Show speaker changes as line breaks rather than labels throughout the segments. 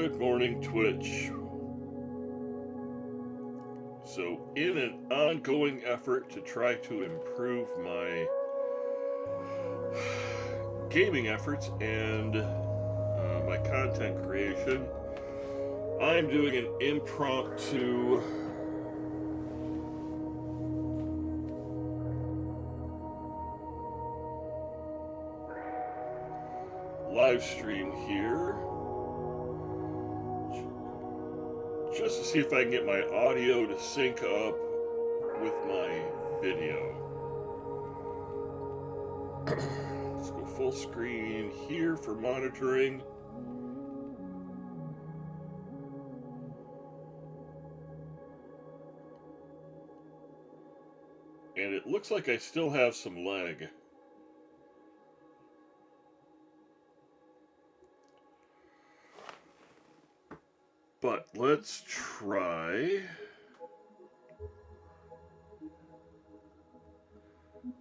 Good morning, Twitch. So, in an ongoing effort to try to improve my gaming efforts and my content creation, I'm doing an impromptu live stream here, just to see if I can get my audio to sync up with my video. Let's go full screen here for monitoring. And it looks like I still have some lag. But let's try. I'm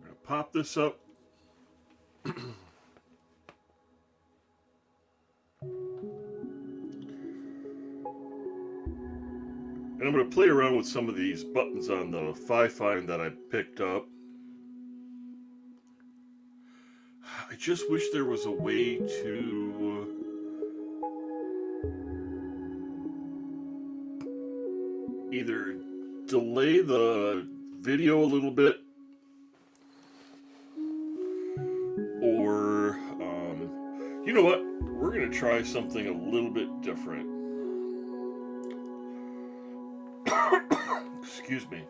gonna pop this up. And I'm going to play around with some of these buttons on the Fi-Fi that I picked up. I just wish there was a way to either delay the video a little bit or, you know what? We're going to try something a little bit different. Excuse me.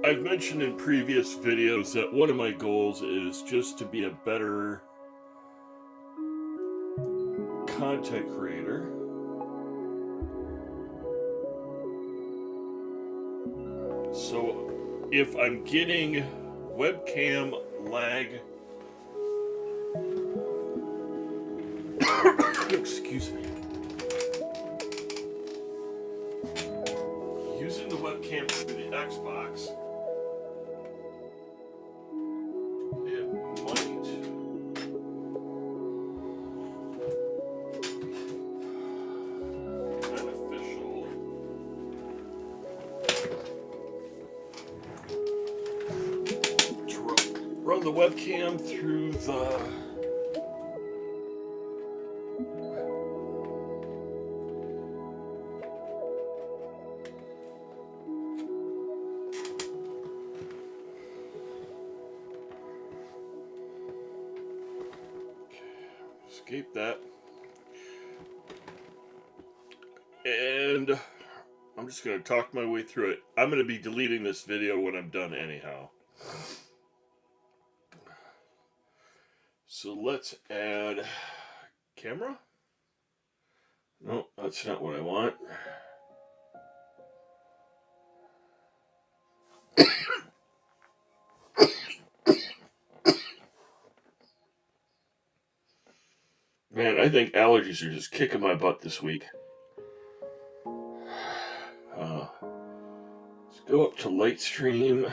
I've mentioned in previous videos that one of my goals is just to be a better content creator. So if I'm getting webcam lag, excuse me, using the webcam through the Xbox, it might be beneficial to run the webcam through the escape that. And I'm just going to talk my way through it. I'm going to be deleting this video when I'm done anyhow. So let's add camera. No, that's not what I want. Man, I think allergies are just kicking my butt this week. Let's go up to Livestream.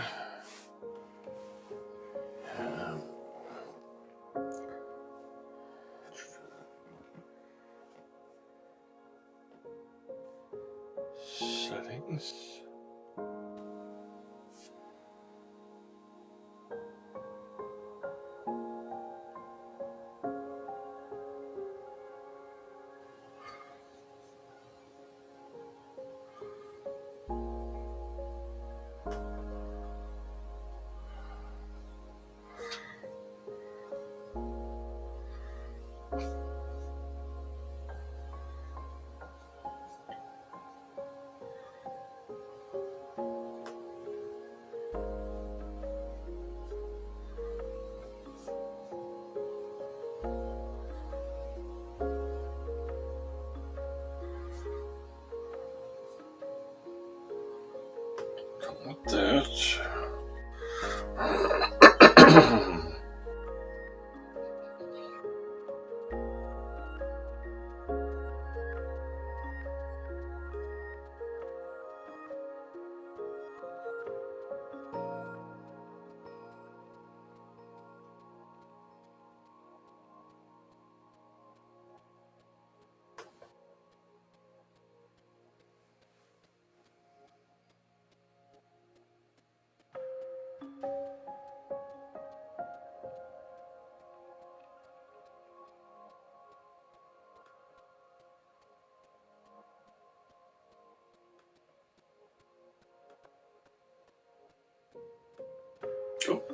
Settings. Like that.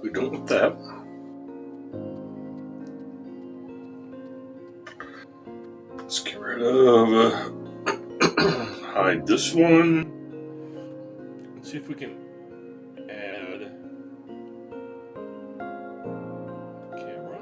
We don't want that. Let's get rid of hide this one. Let's see if we can add camera.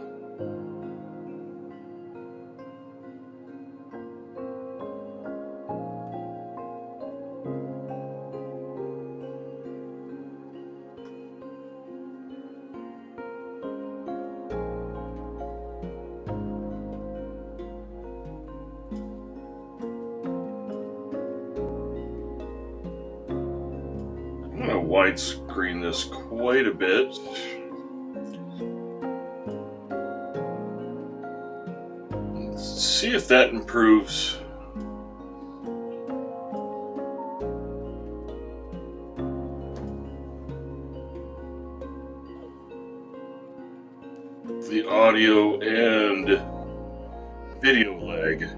I'm going to widescreen this quite a bit. Let's see if that improves. The audio and video lag.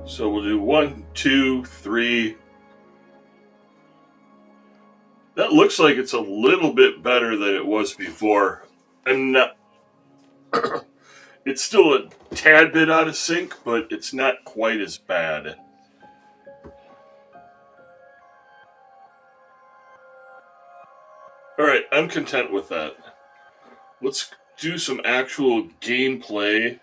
So we'll do 1, 2, 3. That looks like it's a little bit better than it was before. I'm not. It's still a tad bit out of sync, but it's not quite as bad. Alright, I'm content with that. Let's do some actual gameplay.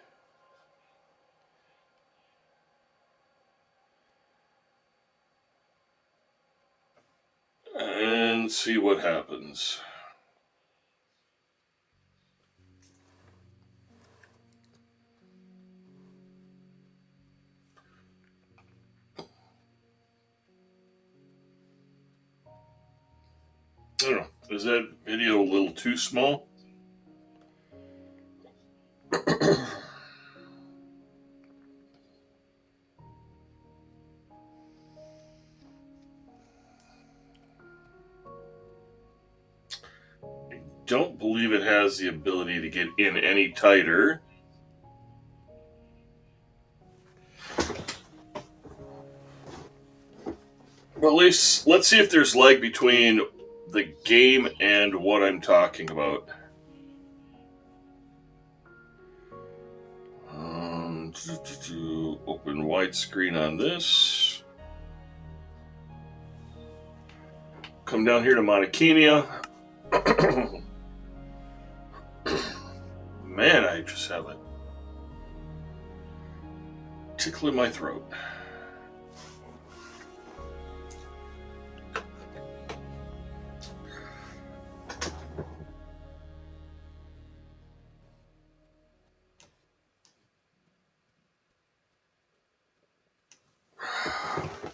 And see what happens. I don't know. Is that video a little too small? I don't believe it has the ability to get in any tighter. Well, at least let's see if there's lag between the game and what I'm talking about. Open widescreen on this. Come down here to Monokenia. Man, I just have a tickle in my throat.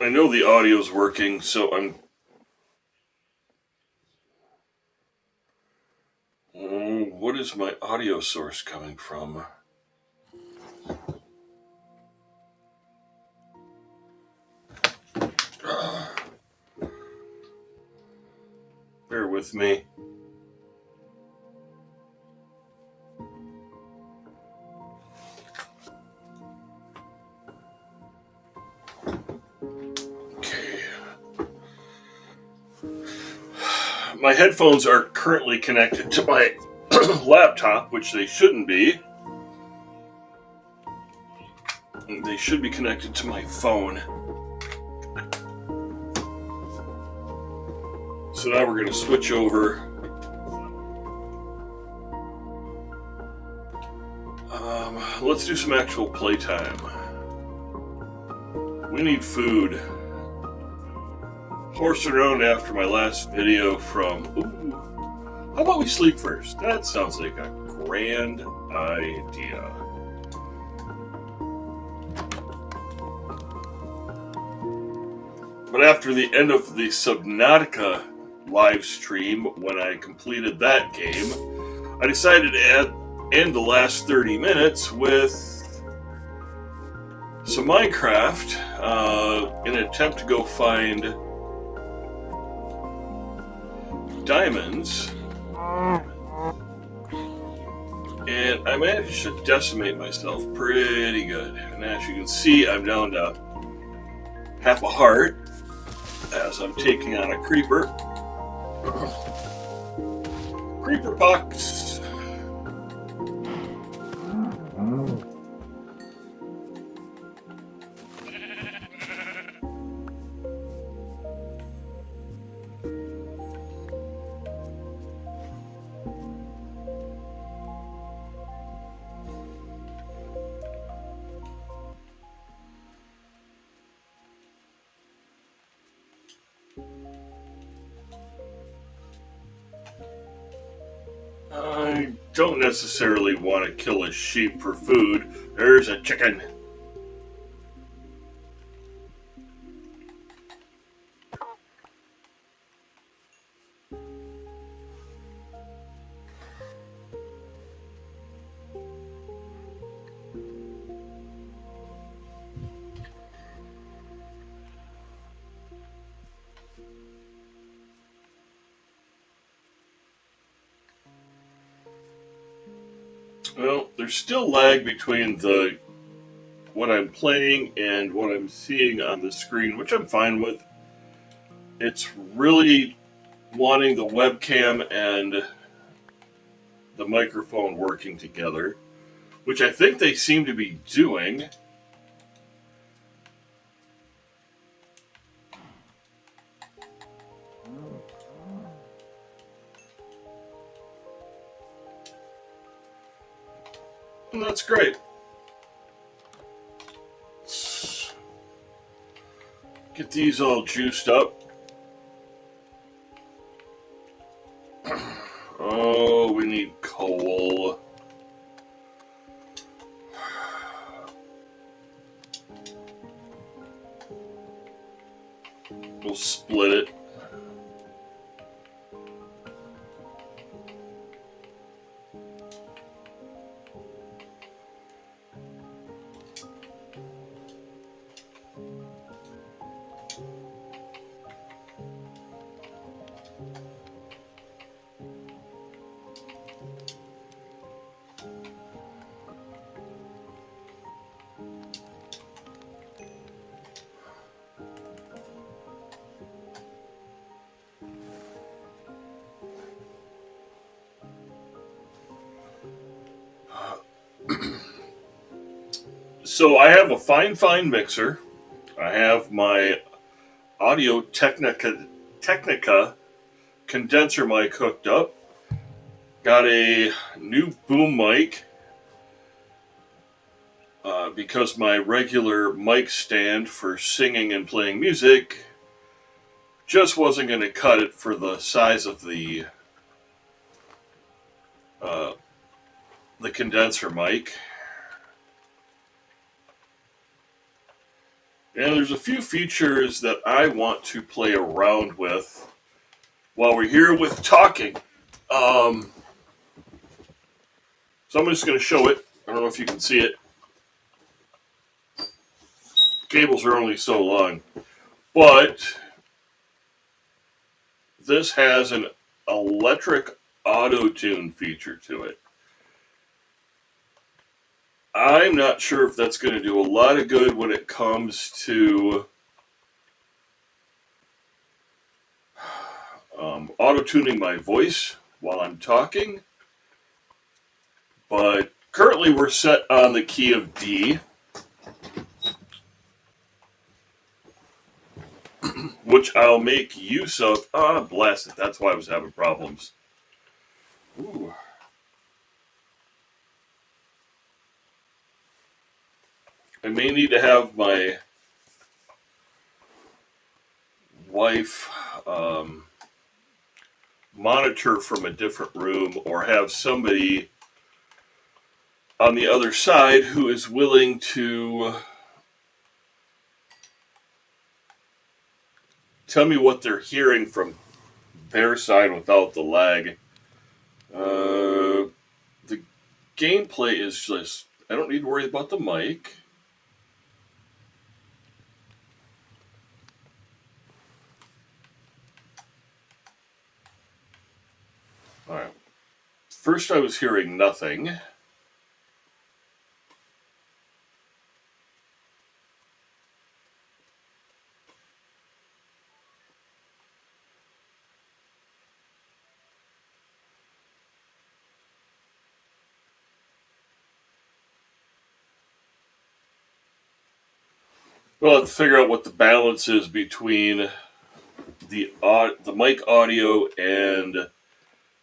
I know the audio's working, so I'm... what is my audio source coming from? Bear with me. My headphones are currently connected to my laptop, which they shouldn't be. They should be connected to my phone. So now we're going to switch over. Let's do some actual playtime. We need food. Horsing around after my last video from... Ooh, how about we sleep first? That sounds like a grand idea. But after the end of the Subnautica live stream, when I completed that game, I decided to end the last 30 minutes with some Minecraft in an attempt to go find diamonds And I managed to decimate myself pretty good. And as you can see, I'm down to half a heart as I'm taking on a creeper. Creeper pox. I don't necessarily want to kill a sheep for food. There's a chicken. Well, there's still lag between what I'm playing and what I'm seeing on the screen, which I'm fine with. It's really wanting the webcam and the microphone working together, which I think they seem to be doing. And that's great. Let's get these all juiced up. Oh, we need coal. We'll split it. So I have a fine mixer. I have my Audio Technica condenser mic hooked up. Got a new boom mic because my regular mic stand for singing and playing music just wasn't going to cut it for the size of the condenser mic. And there's a few features that I want to play around with while we're here with talking. So I'm just going to show it. I don't know if you can see it. Cables are only so long. But this has an electric auto-tune feature to it. I'm not sure if that's going to do a lot of good when it comes to auto-tuning my voice while I'm talking. But currently we're set on the key of D, which I'll make use of. Ah, blast it. That's why I was having problems. Ooh. I may need to have my wife monitor from a different room, or have somebody on the other side who is willing to tell me what they're hearing from their side without the lag. The gameplay is just, I don't need to worry about the mic. Alright. First I was hearing nothing. We'll have to figure out what the balance is between the mic audio and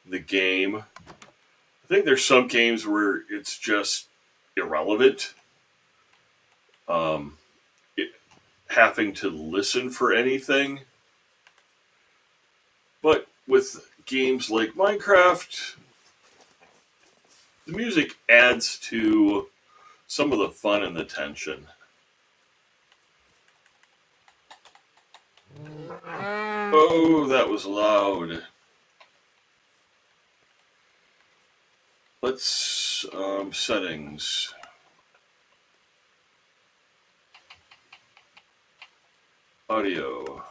the game. I think there's some games where it's just irrelevant. Having to listen for anything. But with games like Minecraft, the music adds to some of the fun and the tension. Oh, that was loud. Let's, settings. Audio.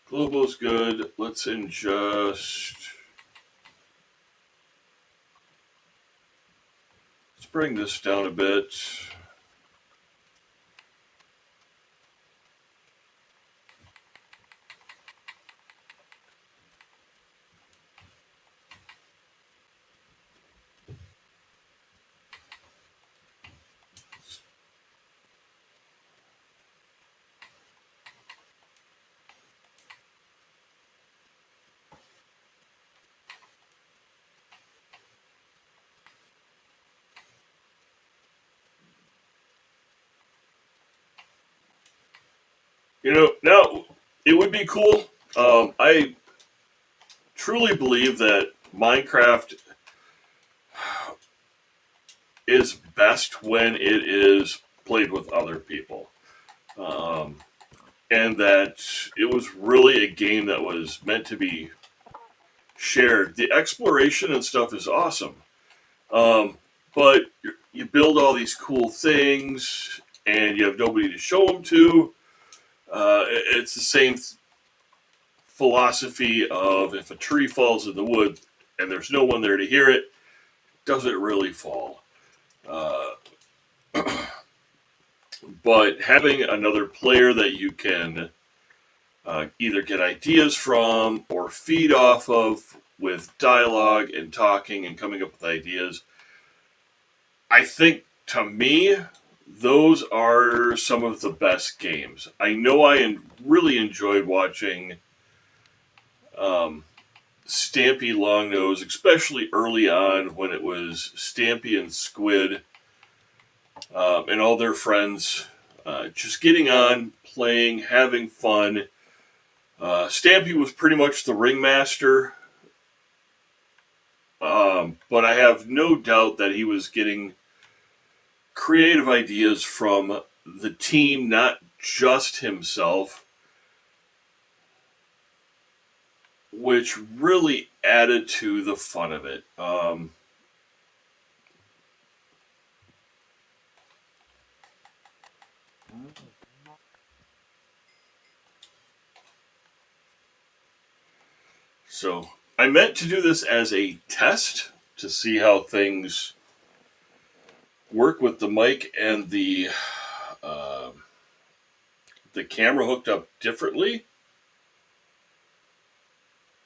Global's good. Let's adjust. Let's bring this down a bit. Now it would be cool. I truly believe that Minecraft is best when it is played with other people. And that it was really a game that was meant to be shared. The exploration and stuff is awesome. But you build all these cool things and you have nobody to show them to. It's the same philosophy of if a tree falls in the wood and there's no one there to hear it, does it really fall? But having another player that you can either get ideas from or feed off of with dialogue and talking and coming up with ideas, I think to me, those are some of the best games. I know I really enjoyed watching Stampy Longnose, especially early on when it was Stampy and Squid and all their friends just getting on, playing, having fun. Stampy was pretty much the ringmaster, but I have no doubt that he was getting creative ideas from the team, not just himself, which really added to the fun of it. So I meant to do this as a test to see how things work with the mic and the camera hooked up differently.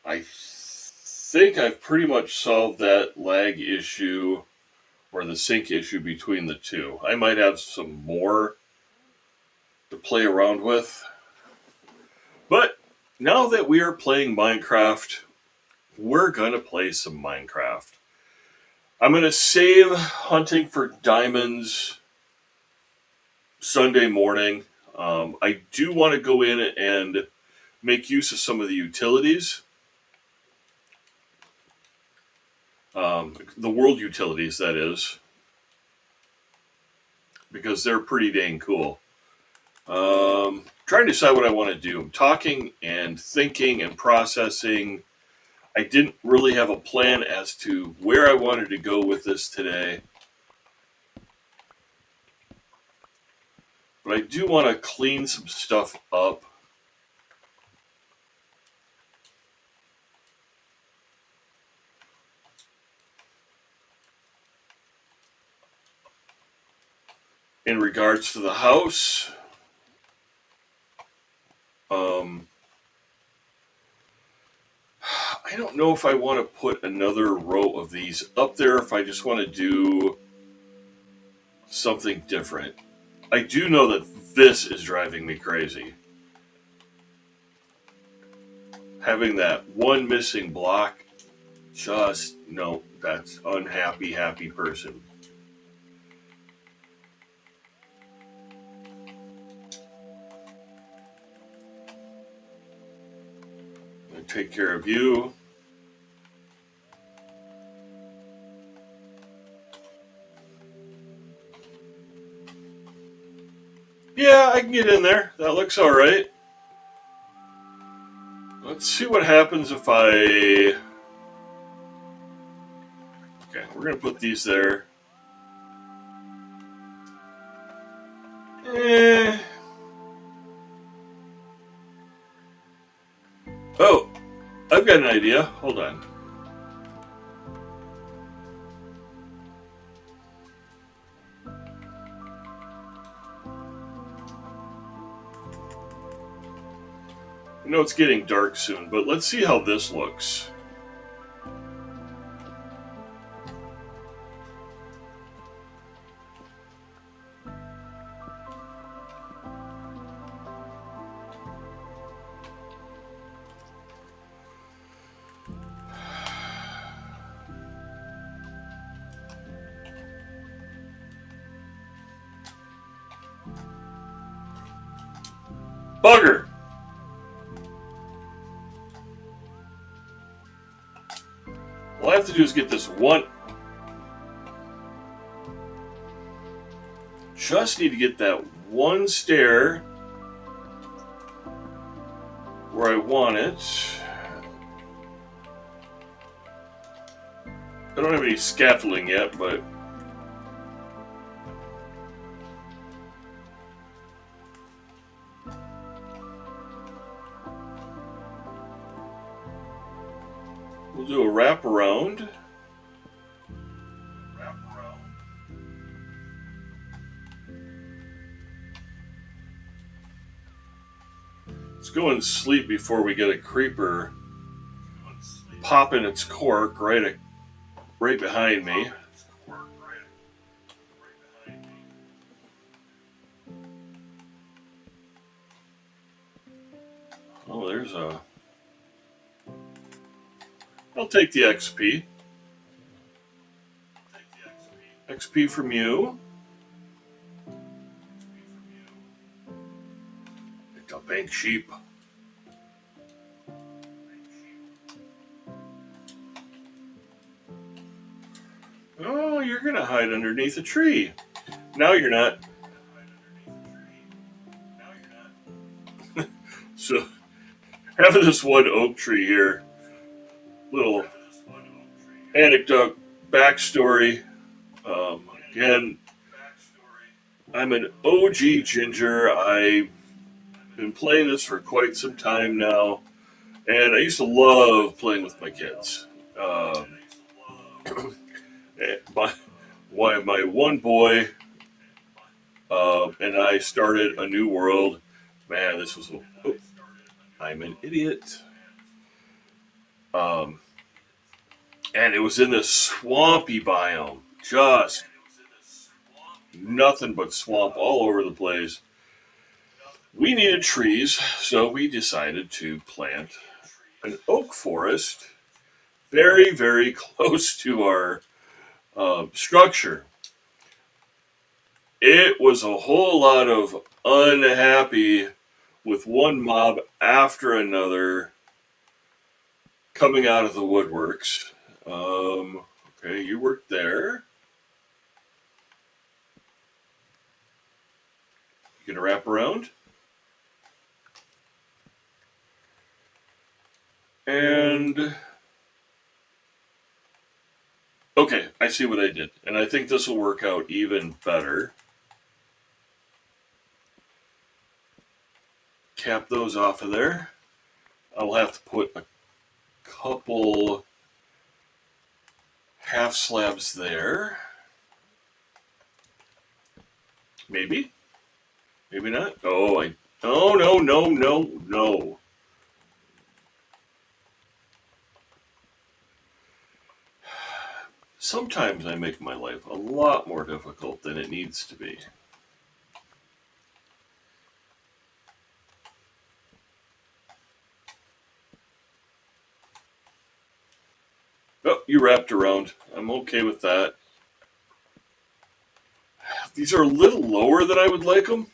I think I've pretty much solved that lag issue or the sync issue between the two. I might have some more to play around with. But now that we are playing Minecraft, we're going to play some Minecraft. I'm going to save hunting for diamonds Sunday morning. I do want to go in and make use of some of the utilities. The world utilities, that is. Because they're pretty dang cool. Trying to decide what I want to do. I'm talking and thinking and processing. I didn't really have a plan as to where I wanted to go with this today. But I do want to clean some stuff up. In regards to the house, I don't know if I want to put another row of these up there, if I just want to do something different. I do know that This is driving me crazy. Having that one missing block, just, no, that's unhappy, happy person. I'm gonna take care of you. Yeah, I can get in there. That looks all right. Let's see what happens if I... Okay, we're going to put these there. Oh, I've got an idea. Hold on. I know it's getting dark soon, but let's see how this looks. Bugger! All I have to do is get this one. Just need to get that one stair where I want it. I don't have any scaffolding yet, but we'll do a wraparound. Let's go and sleep before we get a creeper popping its cork right behind me. Oh, there's a... I'll take the XP. XP from you. It's a bank sheep. Oh, you're gonna hide underneath a tree. Now you're not. So, having this one oak tree here, little anecdote, backstory. Again, I'm an OG ginger. I've been playing this for quite some time now, and I used to love playing with my kids. My one boy and I started a new world. Man, this was... Oh, I'm an idiot. And it was in this swampy biome. Just nothing but swamp all over the place. We needed trees, so we decided to plant an oak forest very, very close to our structure. It was a whole lot of unhappy with one mob after another coming out of the woodworks. Okay, you work there. You gonna wrap around? And okay, I see what I did. And I think this will work out even better. Cap those off of there. I'll have to put a couple half slabs there. Maybe. Maybe not. Oh, no. Sometimes I make my life a lot more difficult than it needs to be. Oh, you wrapped around. I'm okay with that. These are a little lower than I would like them.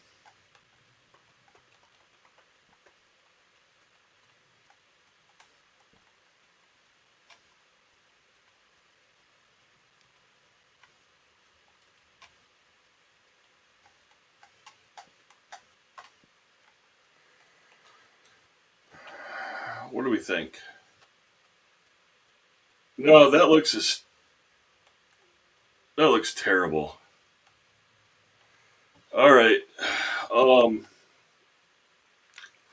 What do we think? No, that looks terrible. All right. Um,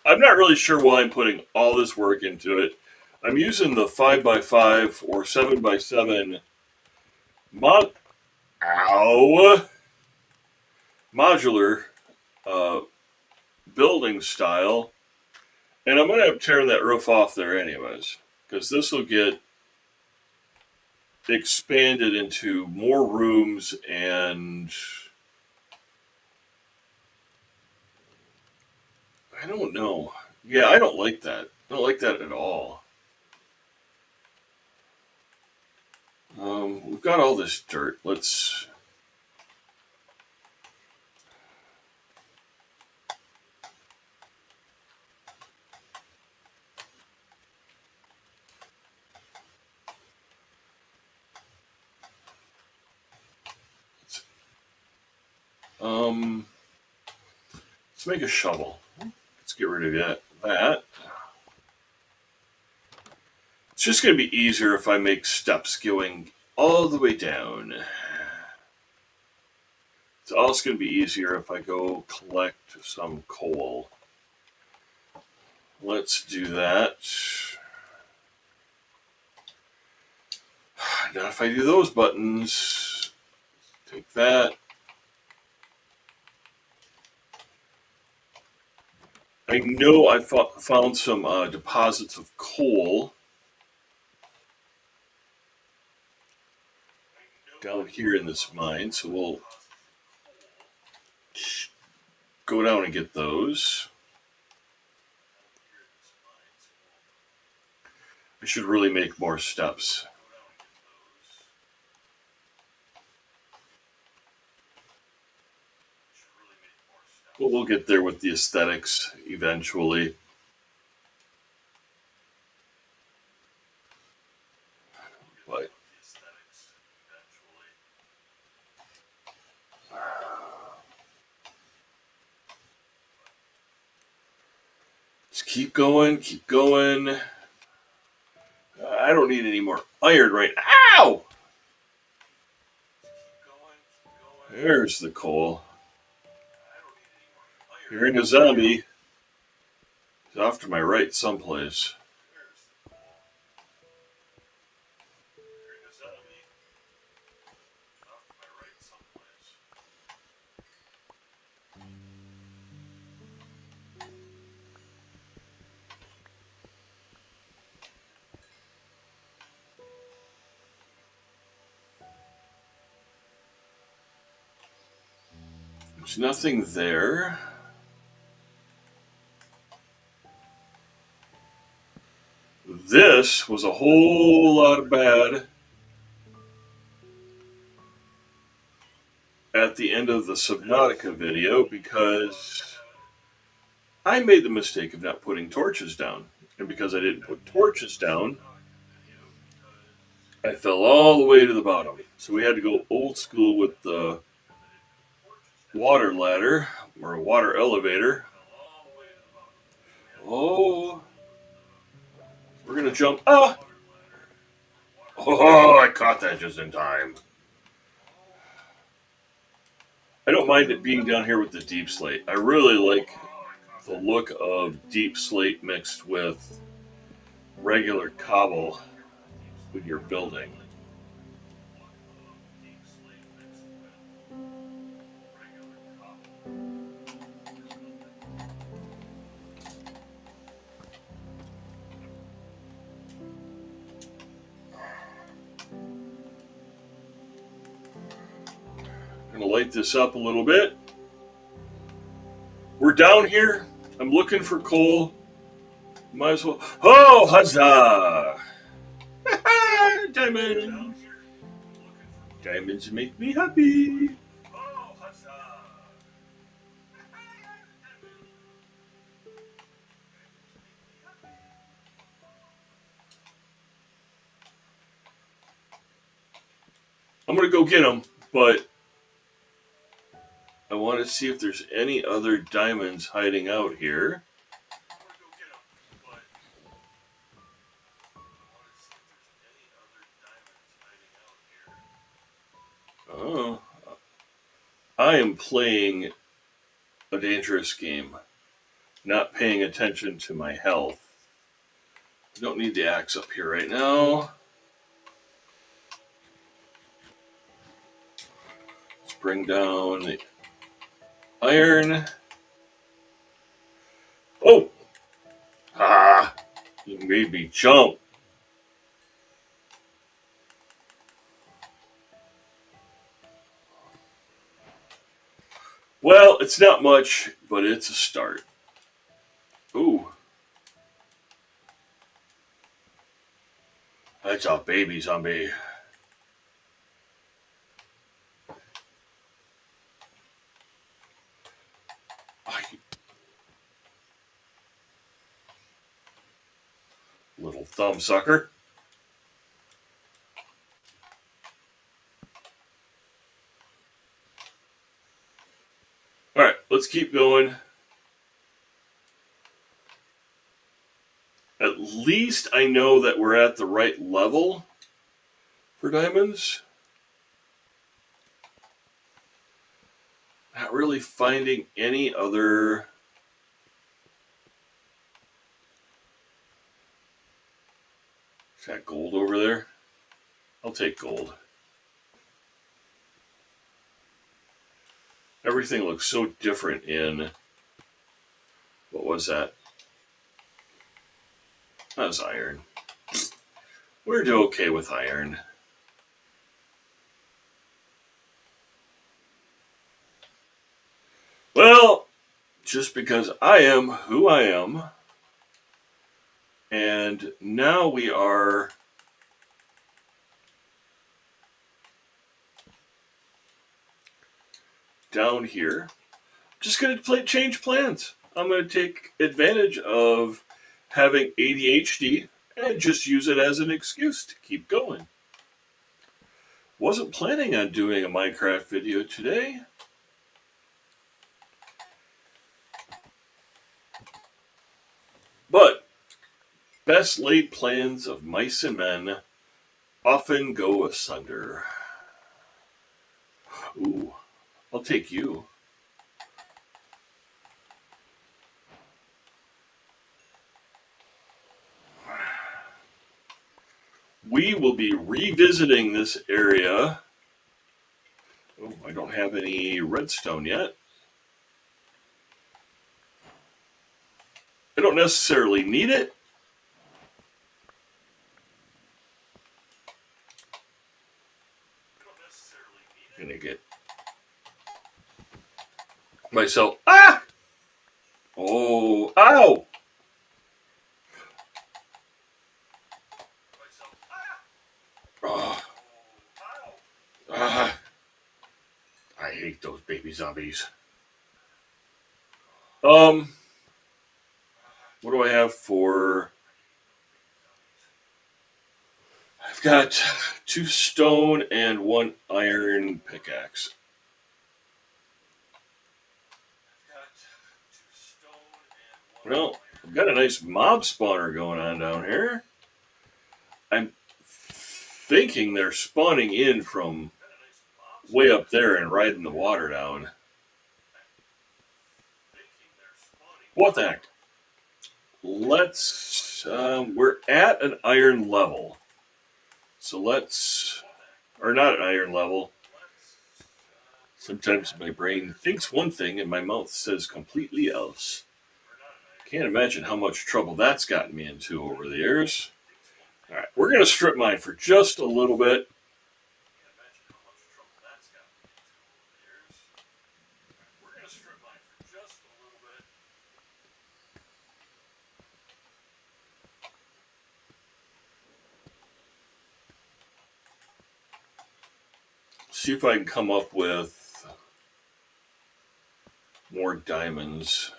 I'm not really sure why I'm putting all this work into it. I'm using the 5x5 or 7x7 mod ow, modular uh, building style, and I'm going to have to tear that roof off there anyways, because this will get expanded into more rooms, and I don't know. Yeah, I don't like that. I don't like that at all. We've got all this dirt. Let's. Um, let's make a shovel. Let's get rid of that. It's just going to be easier if I make steps going all the way down. It's also going to be easier if I go collect some coal. Let's do that. Now if I do those buttons, take that. I know I found some deposits of coal down here in this mine, so we'll go down and get those. I should really make more steps. But we'll get there with the aesthetics eventually. But just keep going, keep going. I don't need any more iron right now. Ow! There's the coal. Here ain't a zombie. He's off to my right someplace. There's nothing there. This was a whole lot of bad at the end of the Subnautica video because I made the mistake of not putting torches down. And because I didn't put torches down, I fell all the way to the bottom. So we had to go old school with the water ladder or a water elevator. Oh, we're gonna jump. Ah! Oh, I caught that just in time. I don't mind it being down here with the deep slate. I really like the look of deep slate mixed with regular cobble when you're building. I'm gonna light this up a little bit. We're down here. I'm looking for coal. Might as well. Oh, huzzah! diamonds. Diamonds make me happy. I'm going to go get them, but I want to see if there's any other diamonds hiding out here. Oh, I am playing a dangerous game, not paying attention to my health. I don't need the axe up here right now. Let's bring down the iron. Oh! Ah! You made me jump. Well, it's not much, but it's a start. Ooh. That's a baby zombie. Little thumb sucker. Alright, let's keep going. At least I know that we're at the right level for diamonds. Not really finding any other... Is that gold over there? I'll take gold. Everything looks so different in... What was that? That was iron. We're doing okay with iron. Well, just because I am who I am, and now we are down here. Just going to change plans. I'm going to take advantage of having ADHD and just use it as an excuse to keep going. Wasn't planning on doing a Minecraft video today. But best laid plans of mice and men often go asunder. Ooh, I'll take you. We will be revisiting this area. Oh, I don't have any redstone yet. I don't necessarily need it. I'm gonna get myself. Ah! Oh, ow! Oh. Ah. I hate those baby zombies. What do I have for... I've got 2 stone and 1 iron pickaxe. Well, I've got a nice mob spawner going on down here. I'm thinking they're spawning in from way up there and riding the water down. What the heck? Let's... we're at an iron level. So let's... Or not an iron level. Sometimes my brain thinks one thing and my mouth says completely else. Can't imagine how much trouble that's gotten me into over the years. Alright, we're going to strip mine for just a little bit. see if I can come up with more diamonds.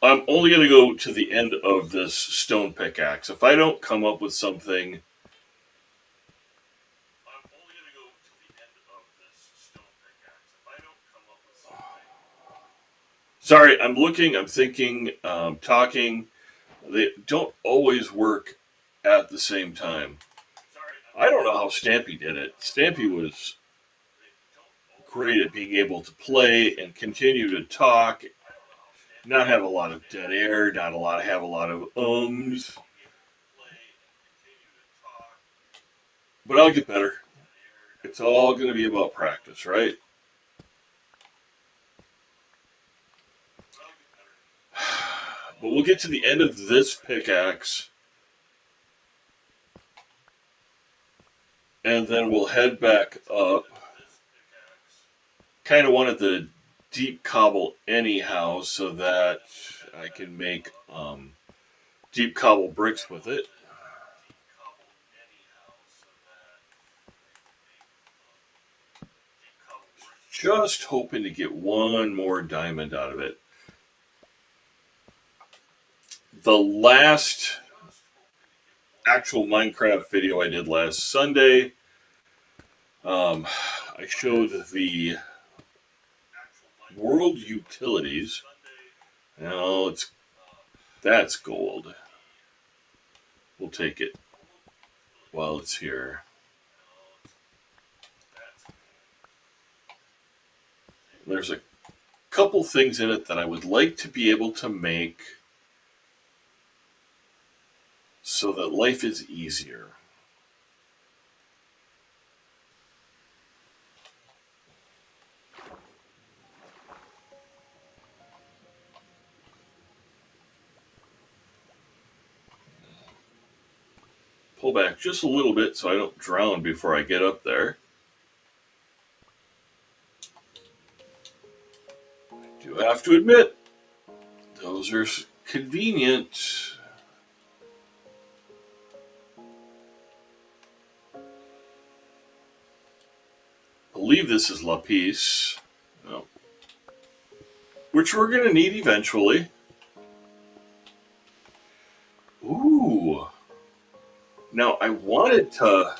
I'm only going to go to the end of this stone pickaxe. If I don't come up with something... Sorry, I'm looking, I'm thinking, talking. They don't always work at the same time. I don't know how Stampy did it. Stampy was great at being able to play and continue to talk, not have a lot of dead air, not have a lot of ums. But I'll get better. It's all going to be about practice, right? But we'll get to the end of this pickaxe, and then we'll head back up. Kind of wanted the deep cobble anyhow, so that I can make deep cobble bricks with it. Just hoping to get one more diamond out of it. The last actual Minecraft video I did last Sunday, I showed the world utilities. Now that's gold. We'll take it while it's here. There's a couple things in it that I would like to be able to make so that life is easier. Pull back just a little bit so I don't drown before I get up there. I do have to admit, those are convenient. I believe this is lapis. No. Which we're going to need eventually. Ooh. Now, I wanted to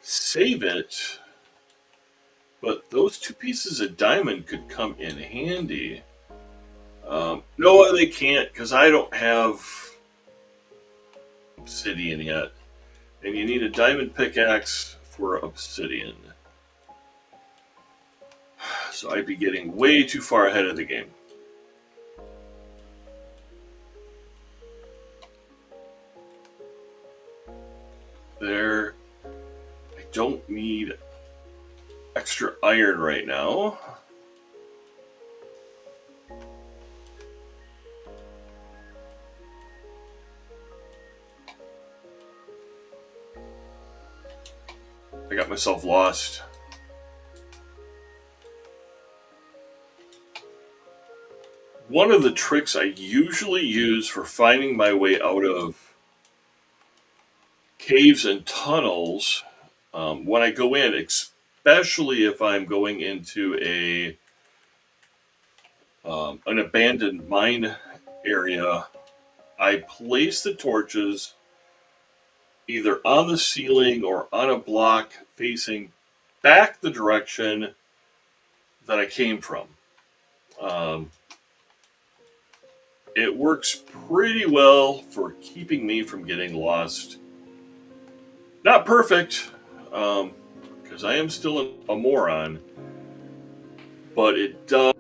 save it, but those 2 pieces of diamond could come in handy. No, they can't, because I don't have obsidian yet. And you need a diamond pickaxe for obsidian. So I'd be getting way too far ahead of the game. There. I don't need extra iron right now. I got myself lost. One of the tricks I usually use for finding my way out of caves and tunnels, when I go in, especially if I'm going into an abandoned mine area, I place the torches either on the ceiling or on a block facing back the direction that I came from. It works pretty well for keeping me from getting lost. Not perfect, because I am still a moron, but it does.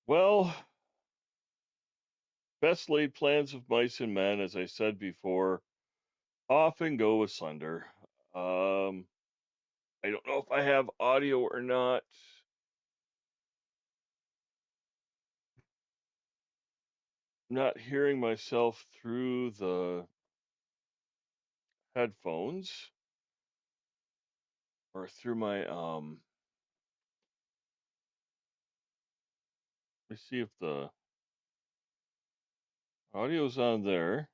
Well, best laid plans of mice and men, as I said before, often go asunder. I don't know if I have audio or not. I'm not hearing myself through the headphones or through my let me see if the audio's on there.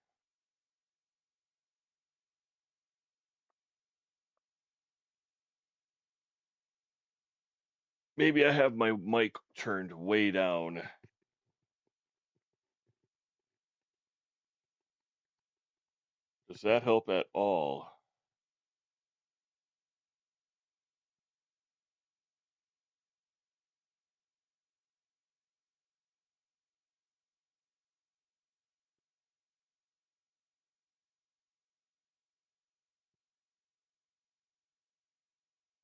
Maybe I have my mic turned way down. Does that help at all?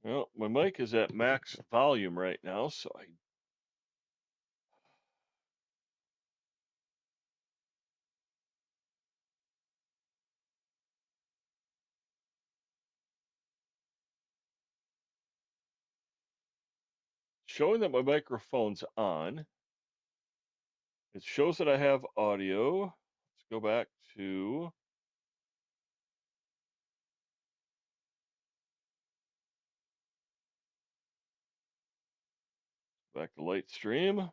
Well, my mic is at max volume right now, so I showing that my microphone's on. It shows that I have audio. Let's go back to Livestream.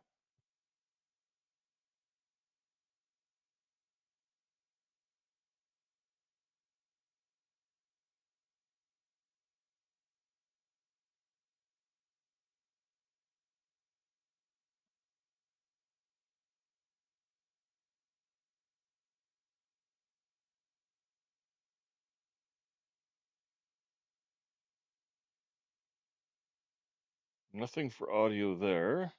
Nothing for audio there.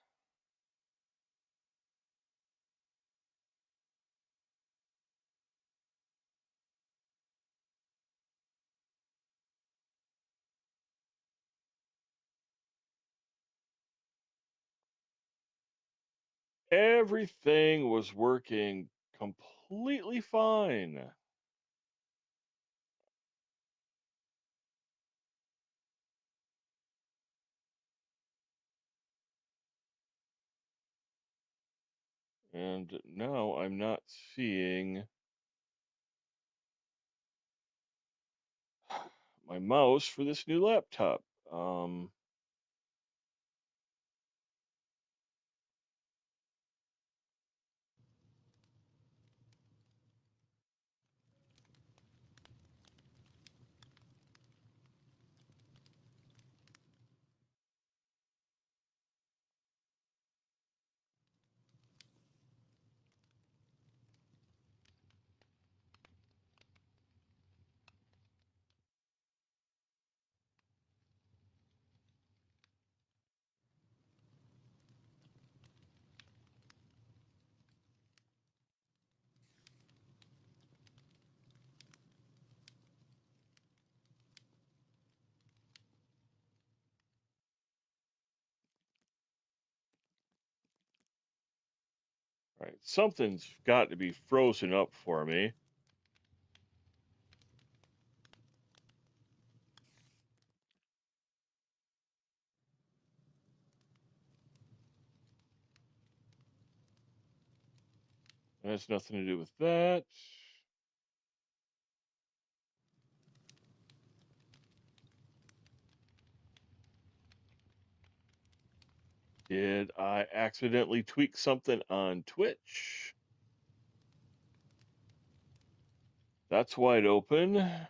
Everything was working completely fine. And now I'm not seeing my mouse for this new laptop. All right, something's got to be frozen up for me. That has nothing to do with that. Did I accidentally tweak something on Twitch? That's wide open.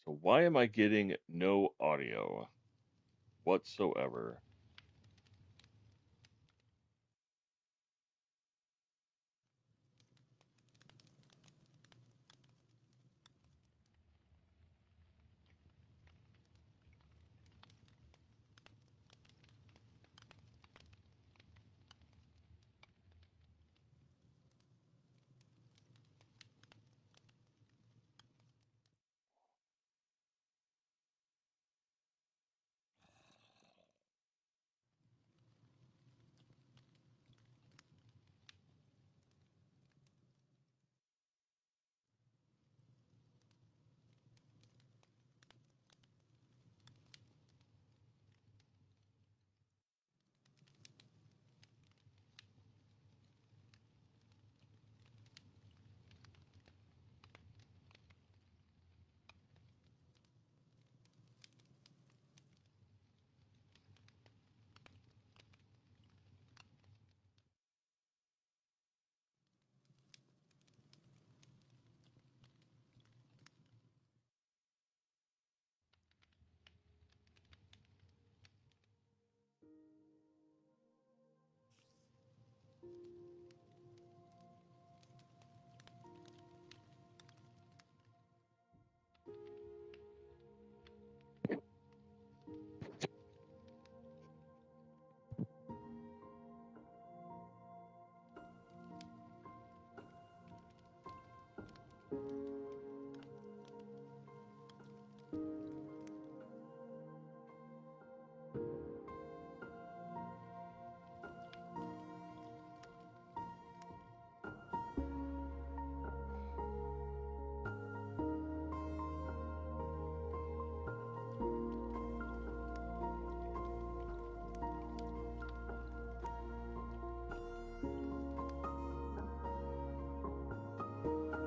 So why am I getting no audio whatsoever?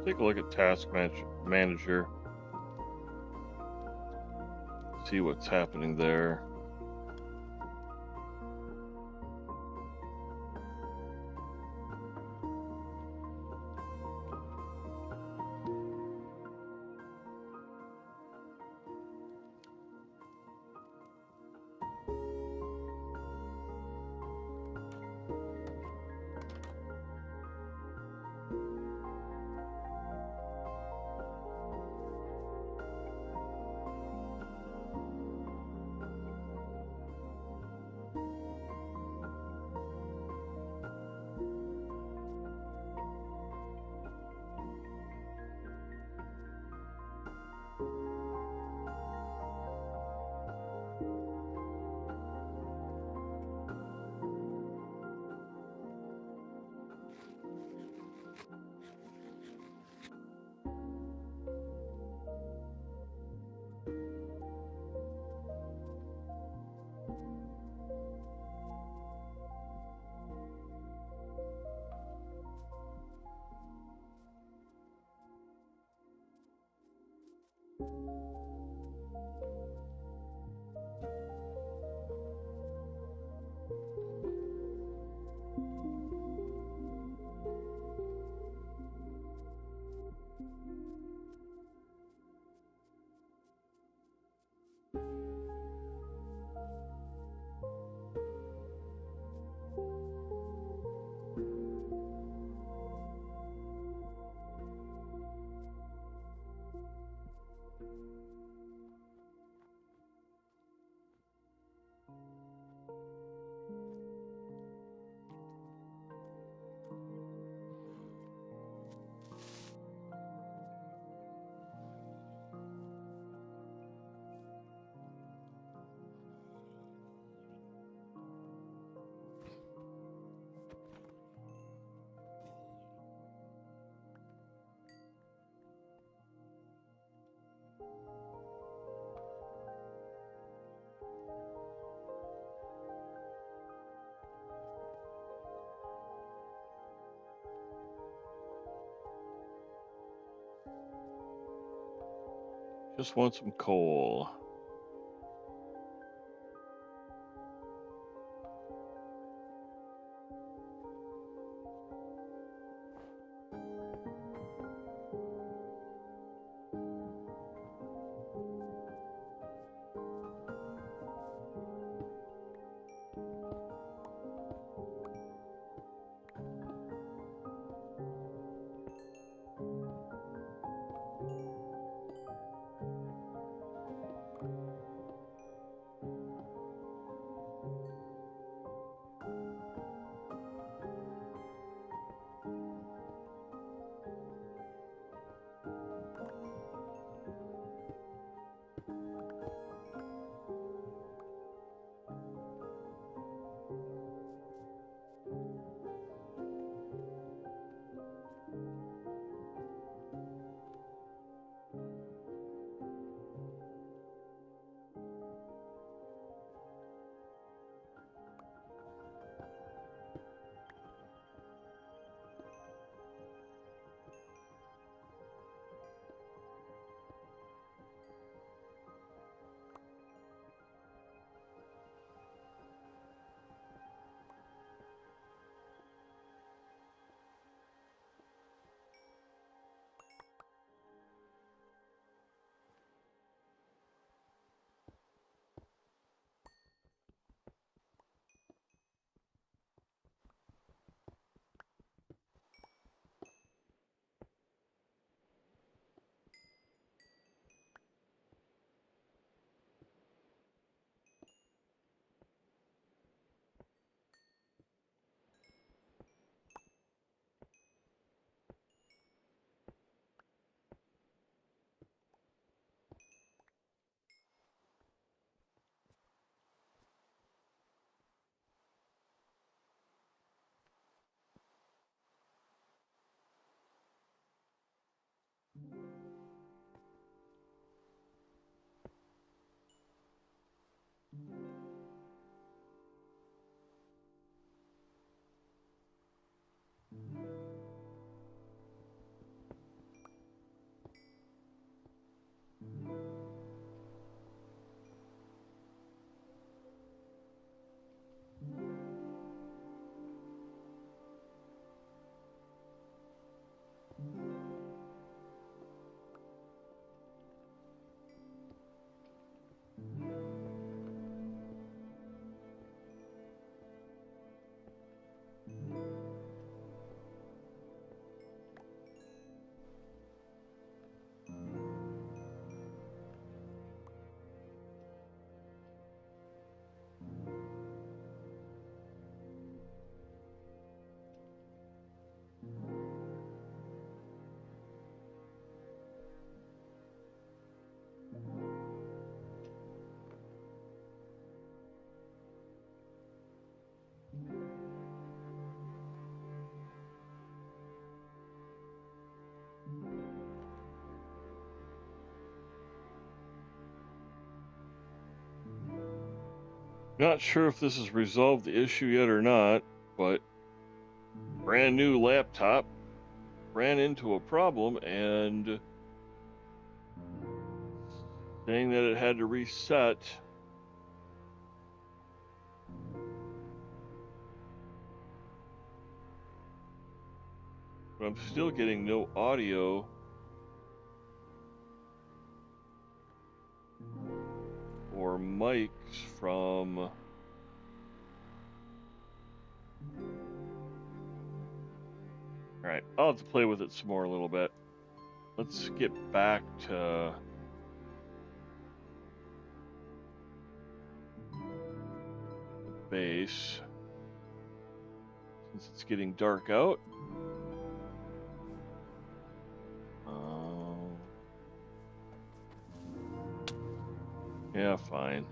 Take a look at Task Manager. See what's happening there. Just want some coal. Not sure if this has resolved the issue yet or not, but brand new laptop ran into a problem and saying that it had to reset. But I'm still getting no audio or mics from... Alright, I'll have to play with it some more a little bit. Let's get back to... the base. Since it's getting dark out. Yeah, fine.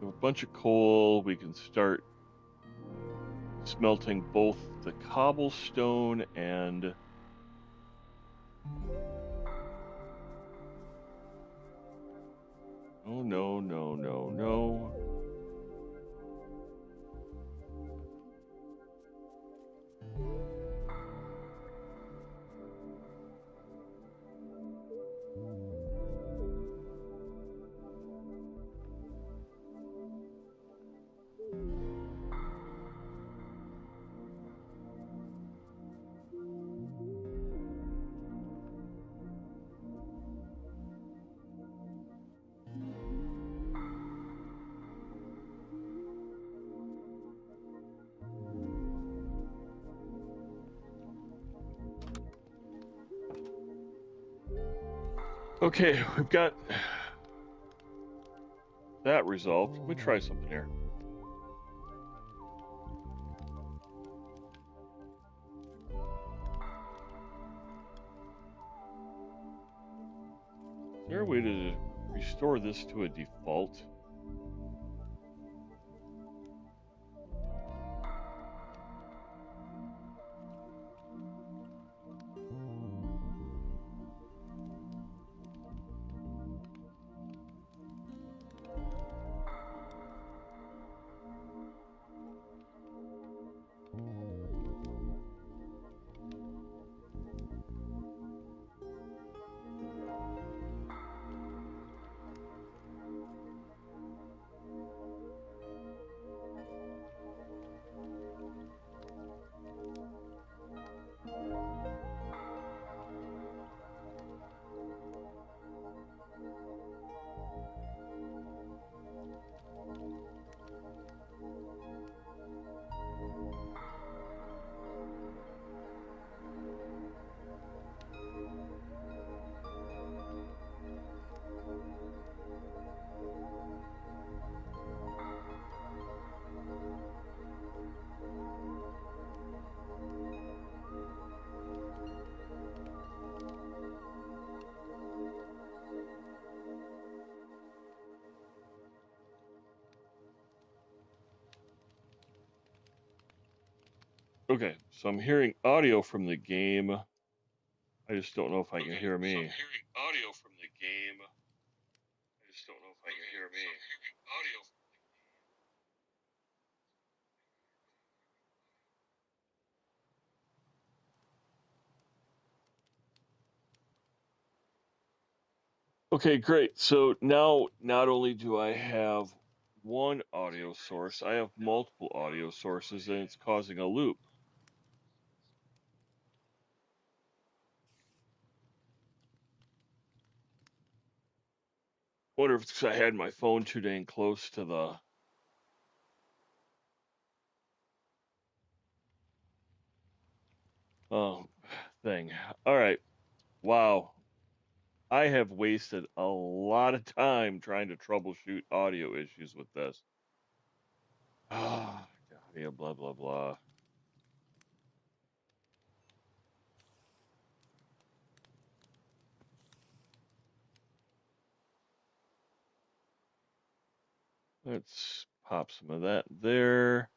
We have a bunch of coal. We can start smelting both the cobblestone and oh no, no, no, no. Okay, we've got that resolved. Let me try something here. Is there a way to restore this to a default? Okay, so I'm hearing audio from the game. I just don't know if I can hear me. So I'm hearing audio from the game. I just don't know if I can hear me. Audio. Okay, great. So now not only do I have one audio source, I have multiple audio sources, and it's causing a loop. Wonder if it's 'cause I had my phone too dang close to the thing. All right. Wow. I have wasted a lot of time trying to troubleshoot audio issues with this. Ah, yeah, blah, blah, blah. Let's pop some of that there.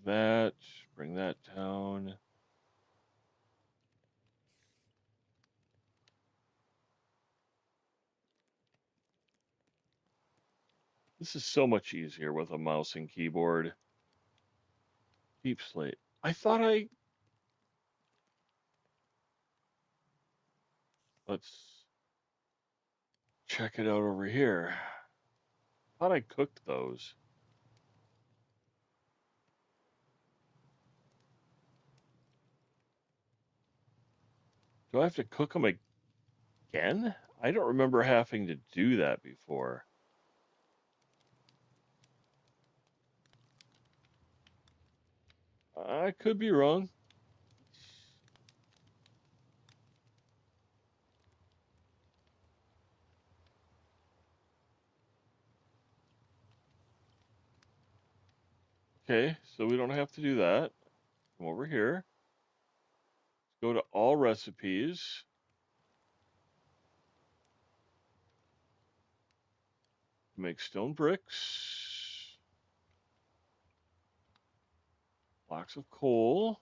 that. Bring that down. This is so much easier with a mouse and keyboard. Deep slate. I thought let's check it out over here. I thought I cooked those. Do I have to cook them again? I don't remember having to do that before. I could be wrong. Okay, so we don't have to do that. Come over here. Go to all recipes. Make stone bricks. Blocks of coal.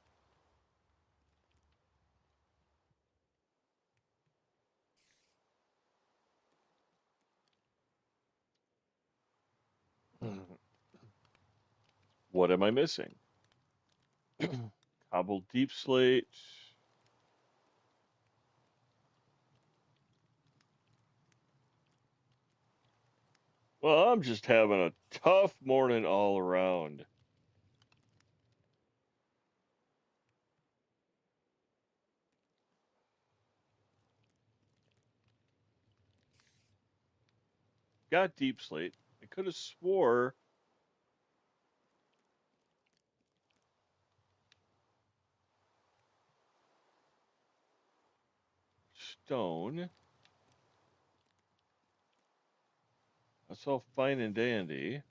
What am I missing? Cobbled deep slate. Well, I'm just having a tough morning all around. Got deep slate. I could have swore stone. That's all fine and dandy.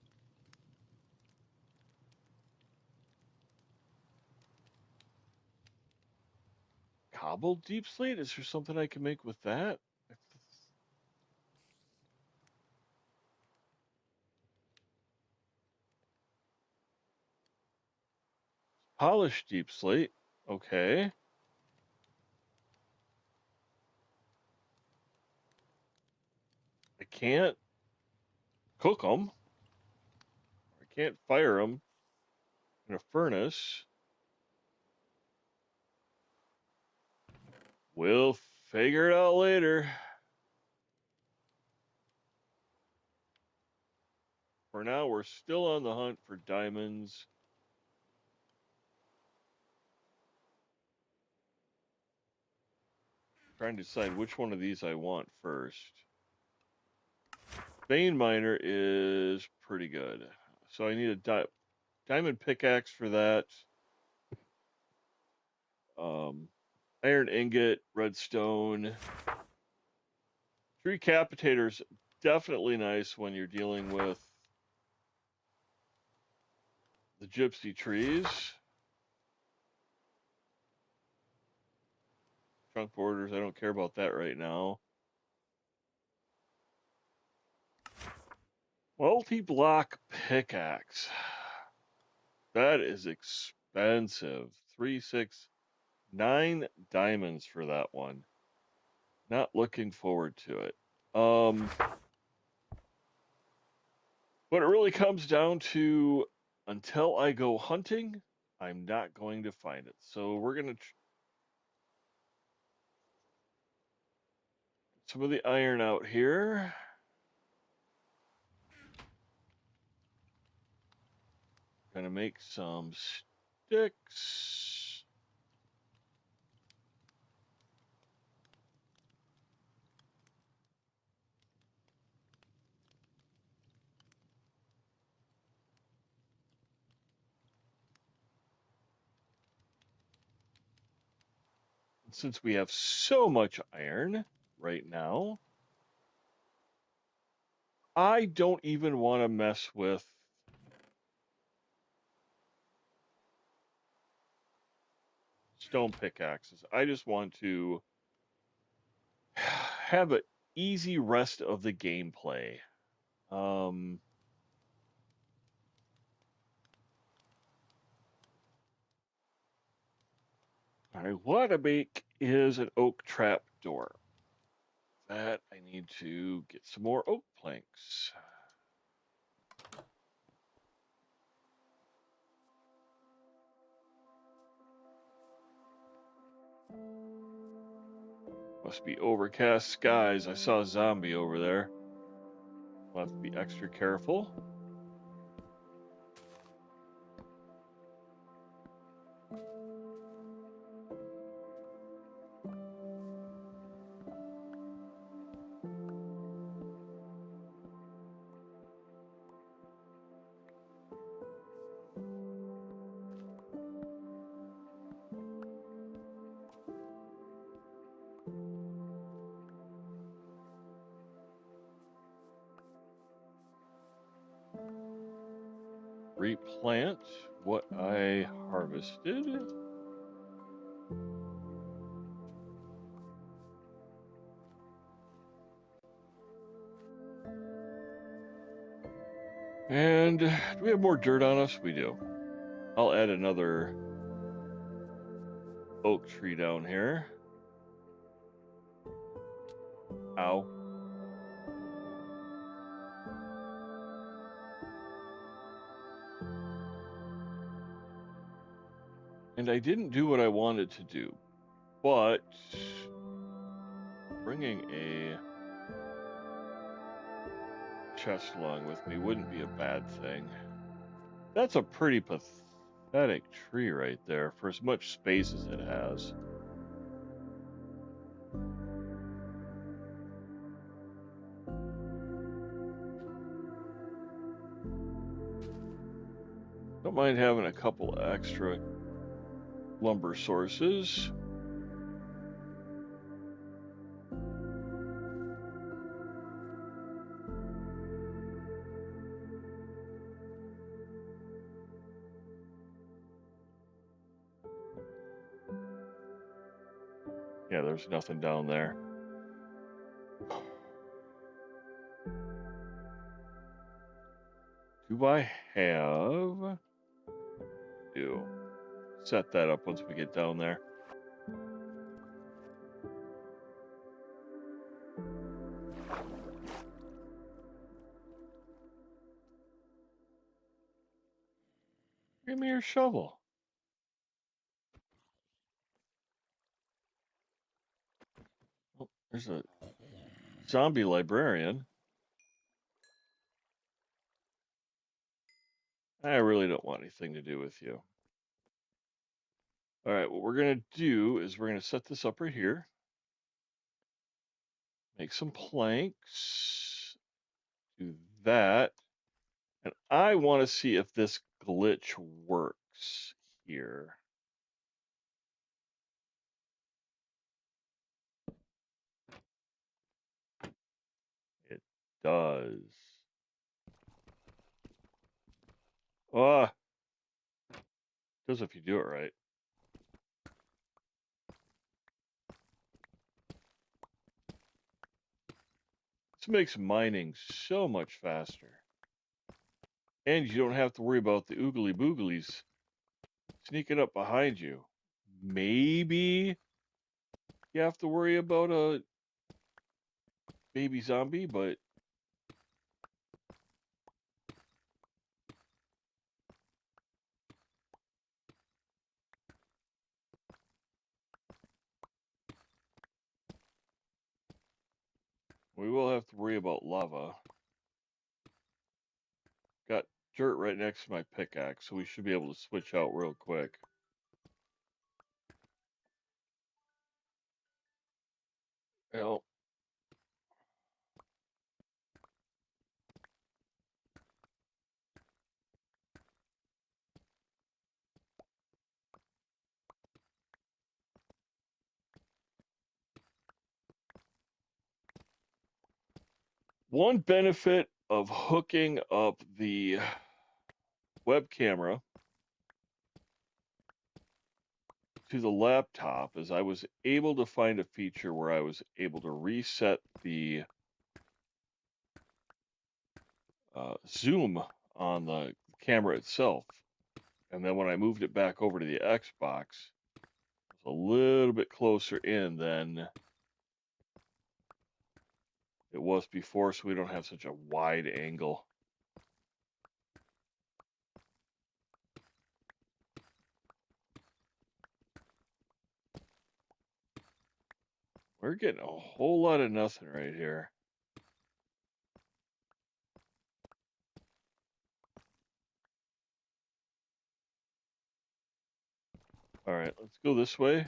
Cobbled deep slate? Is there something I can make with that? Polished deep slate. Okay. I can't cook them. I can't fire them in a furnace. We'll figure it out later. For now, we're still on the hunt for diamonds. Trying to decide which one of these I want first. Vein miner is pretty good. So I need a diamond pickaxe for that. Iron ingot, redstone. Tree capitator's definitely nice when you're dealing with the gypsy trees. Trunk borders, I don't care about that right now. Multi-block pickaxe. That is expensive. 3, 6, 9 diamonds for that one. Not looking forward to it. But it really comes down to, until I go hunting, I'm not going to find it. So we're going to some of the iron out here. Gonna make some sticks. Since we have so much iron right now, I don't even want to mess with stone pickaxes. I just want to have an easy rest of the gameplay.
Alright, what I make is an oak trap door. That I need to get some more oak planks. Must be overcast skies. I saw a zombie over there. We'll have to be extra careful. Replant what I harvested. And do we have more dirt on us? We do. I'll add another oak tree down here. Ow. And I didn't do what I wanted to do, but bringing a chest along with me wouldn't be a bad thing. That's a pretty pathetic tree right there for as much space as it has. Don't mind having a couple extra lumber sources. Yeah, there's nothing down there. Do I have... do. Set that up once we get down there. Give me your shovel. Oh, there's a zombie librarian. I really don't want anything to do with you. All right, what we're going to do is we're going to set this up right here. Make some planks. Do that. And I want to see if this glitch works here. It does. Ah, does if you do it right. This makes mining so much faster. And you don't have to worry about the oogly booglies sneaking up behind you. Maybe you have to worry about a baby zombie, but we will have to worry about lava. Got dirt right next to my pickaxe, so we should be able to switch out real quick. Well, one benefit of hooking up the web camera to the laptop is I was able to find a feature where I was able to reset the zoom on the camera itself. And then when I moved it back over to the Xbox, it was a little bit closer in than it was before, so we don't have such a wide angle. We're getting a whole lot of nothing right here. All right, let's go this way.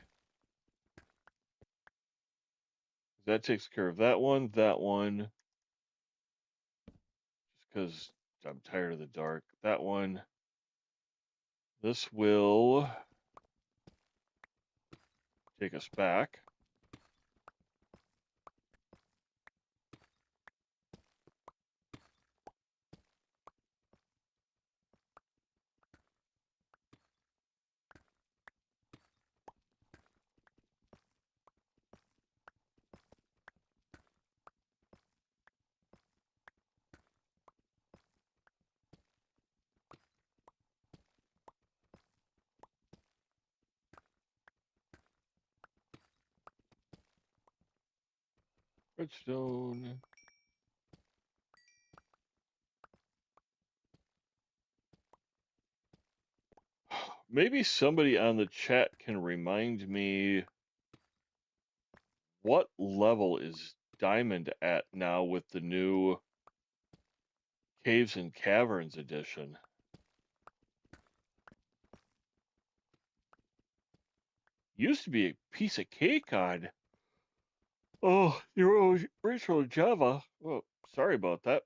That takes care of that one, just because I'm tired of the dark. That one. This will take us back. Redstone. Maybe somebody on the chat can remind me what level is Diamond at now with the new Caves and Caverns edition. Used to be a piece of cake on. Oh, your original Java. Oh, sorry about that.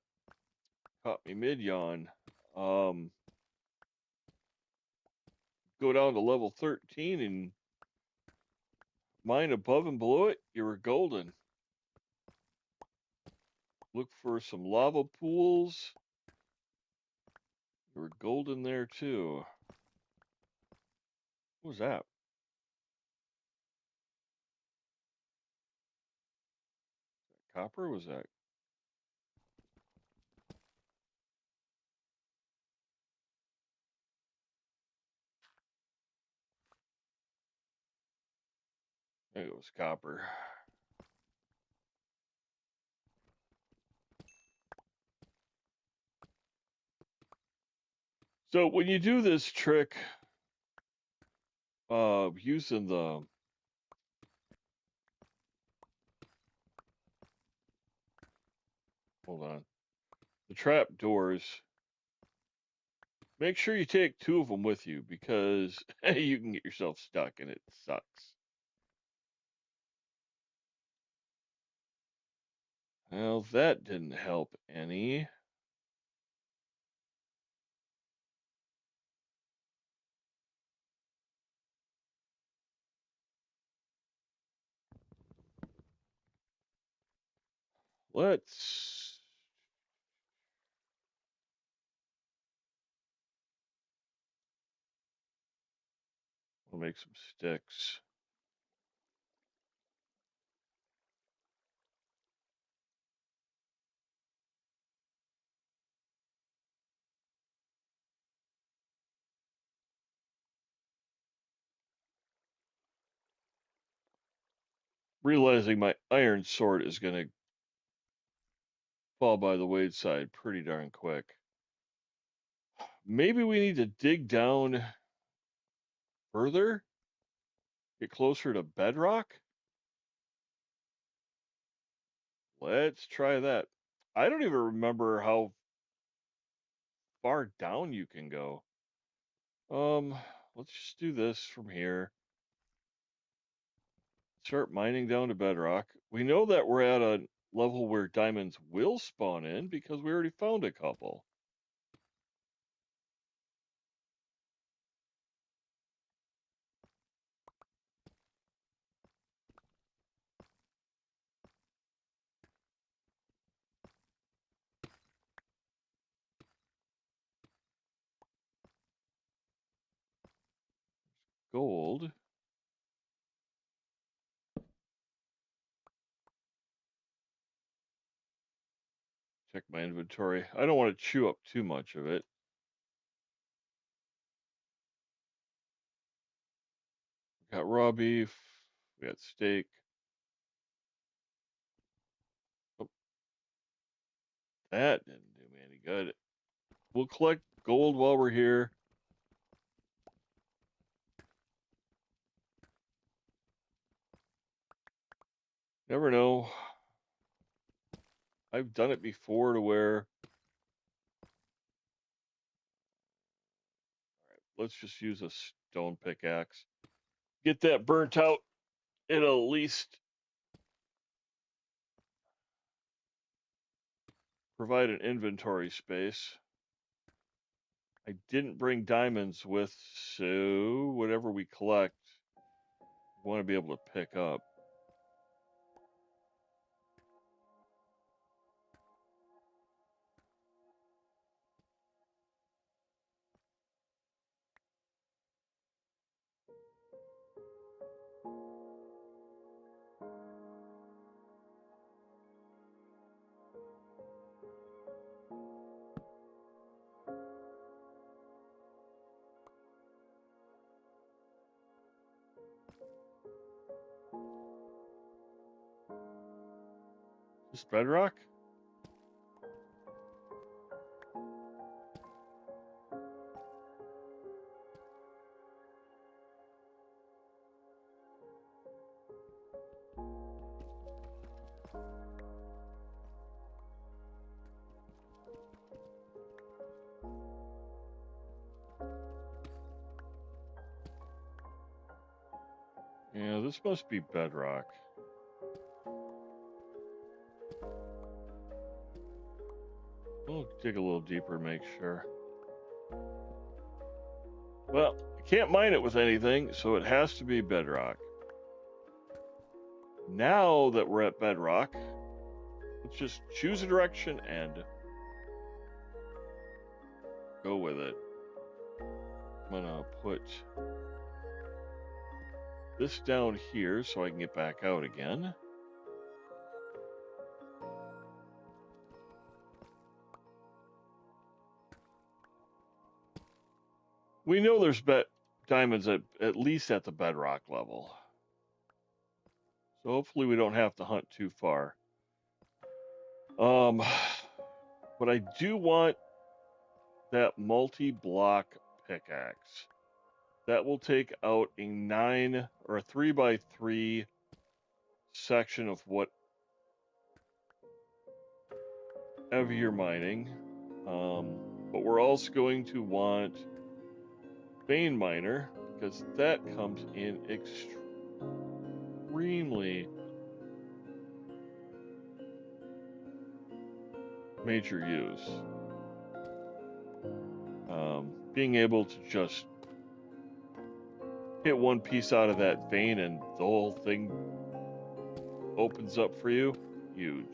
Caught me mid yawn. Go down to level 13 and mine above and below it, you were golden. Look for some lava pools. You were golden there too. What was that? Copper? Was that? I think it was copper. So when you do this trick, using the the trap doors, make sure you take 2 of them with you because you can get yourself stuck and it sucks. Well, that didn't help any. Let's make some sticks. Realizing my iron sword is going to fall by the wayside pretty darn quick. Maybe we need to dig down further? Get closer to bedrock? Let's try that. I don't even remember how far down you can go. Let's just do this from here. Start mining down to bedrock. We know that we're at a level where diamonds will spawn in because we already found a couple. Gold. Check my inventory. I don't want to chew up too much of it. Got raw beef. We got steak. Oh, that didn't do me any good. We'll collect gold while we're here. Never know. I've done it before to where... Alright, let's just use a stone pickaxe. Get that burnt out. It'll at least provide an inventory space. I didn't bring diamonds with, so whatever we collect, we want to be able to pick up. Just bedrock? Yeah, this must be bedrock. We'll dig a little deeper to make sure. Well, I can't mine it with anything, so it has to be bedrock. Now that we're at bedrock, let's just choose a direction and go with it. I'm gonna put this down here so I can get back out again. We know there's diamonds at least at the bedrock level. So hopefully we don't have to hunt too far. But I do want that multi-block pickaxe. That will take out a 9 or a 3x3 section of whatever you're mining. But we're also going to want vein miner because that comes in extremely major use. Being able to just hit one piece out of that vein and the whole thing opens up for you, huge.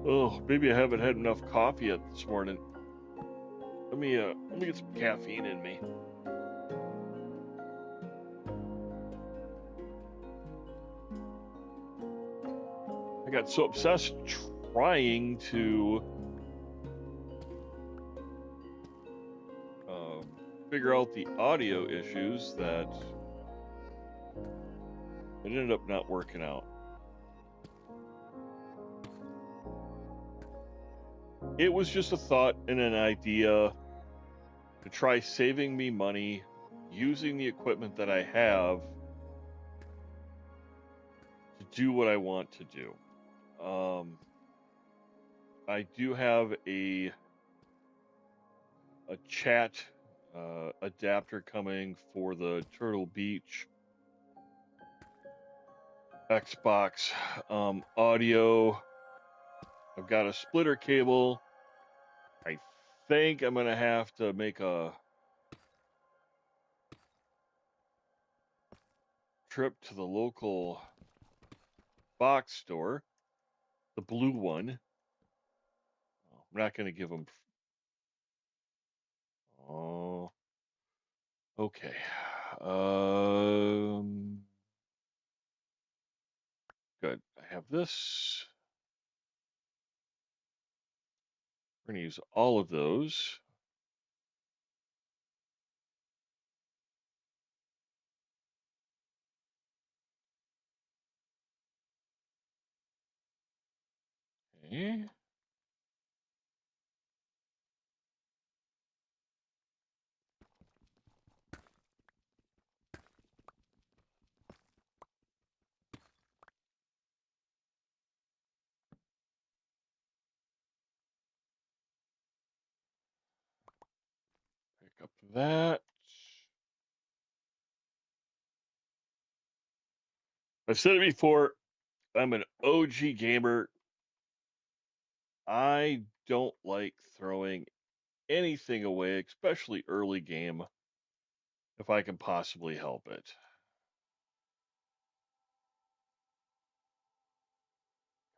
Oh, maybe I haven't had enough coffee yet this morning. Let me get some caffeine in me. I got so obsessed trying to figure out the audio issues that it ended up not working out. It was just a thought and an idea to try saving me money using the equipment that I have to do what I want to do. I do have a chat adapter coming for the Turtle Beach Xbox audio. I've got a splitter cable. I think I'm gonna have to make a trip to the local box store, the blue one. I'm not gonna give them. Oh, okay. Good. have this. We're going to use all of those. Okay. Pick up that. I've said it before. I'm an OG gamer. I don't like throwing anything away, especially early game, if I can possibly help it.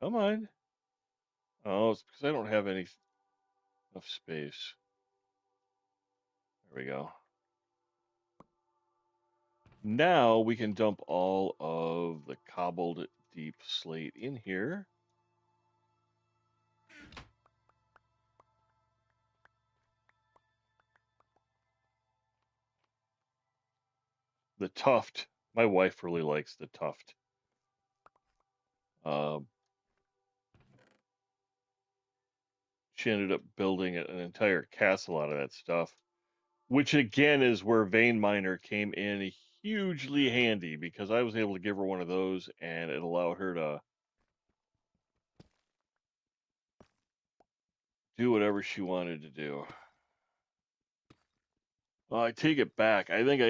Come on. Oh, it's because I don't have enough space. There we go. Now we can dump all of the cobbled deep slate in here. The tuft. My wife really likes the tuft. She ended up building an entire castle out of that stuff, which again is where Vein Miner came in hugely handy, because I was able to give her one of those and it allowed her to do whatever she wanted to do. Well, I take it back. I think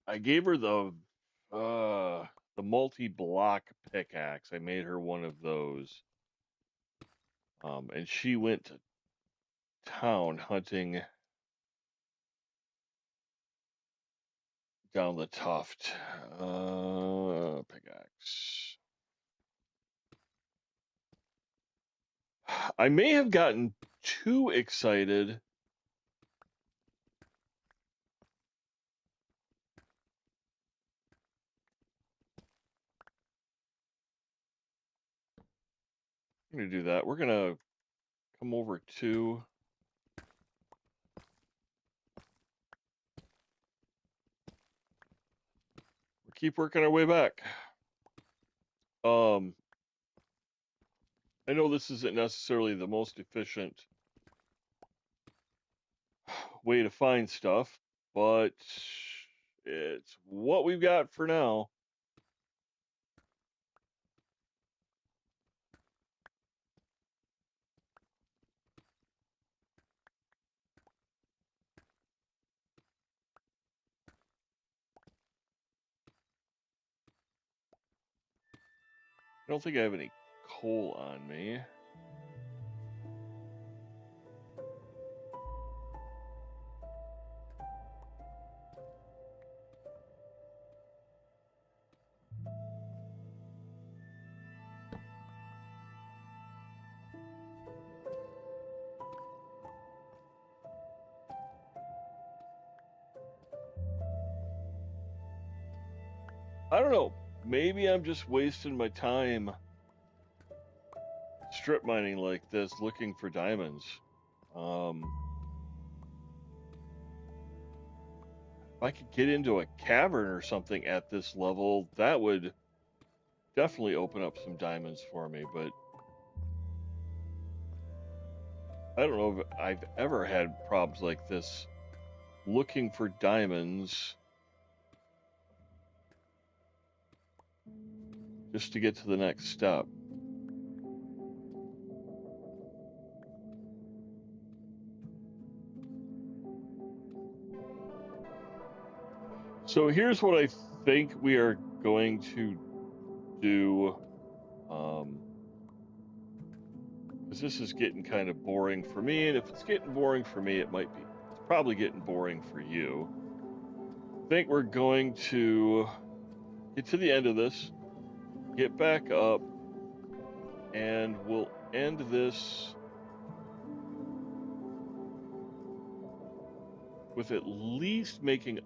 I gave her the multi-block pickaxe. I made her one of those. And she went to town hunting down the tuft. Pickaxe. I may have gotten too excited. I'm going to do that. We're going to come over to... We'll keep working our way back. I know this isn't necessarily the most efficient way to find stuff, but it's what we've got for now. I don't think I have any coal on me. I don't know. Maybe I'm just wasting my time strip mining like this, looking for diamonds. If I could get into a cavern or something at this level, that would definitely open up some diamonds for me, but I don't know if I've ever had problems like this looking for diamonds just to get to the next step. So here's what I think we are going to do. Because this is getting kind of boring for me, and if it's getting boring for me, it's probably getting boring for you. I think we're going to get to the end of this, get back up, and we'll end this with at least making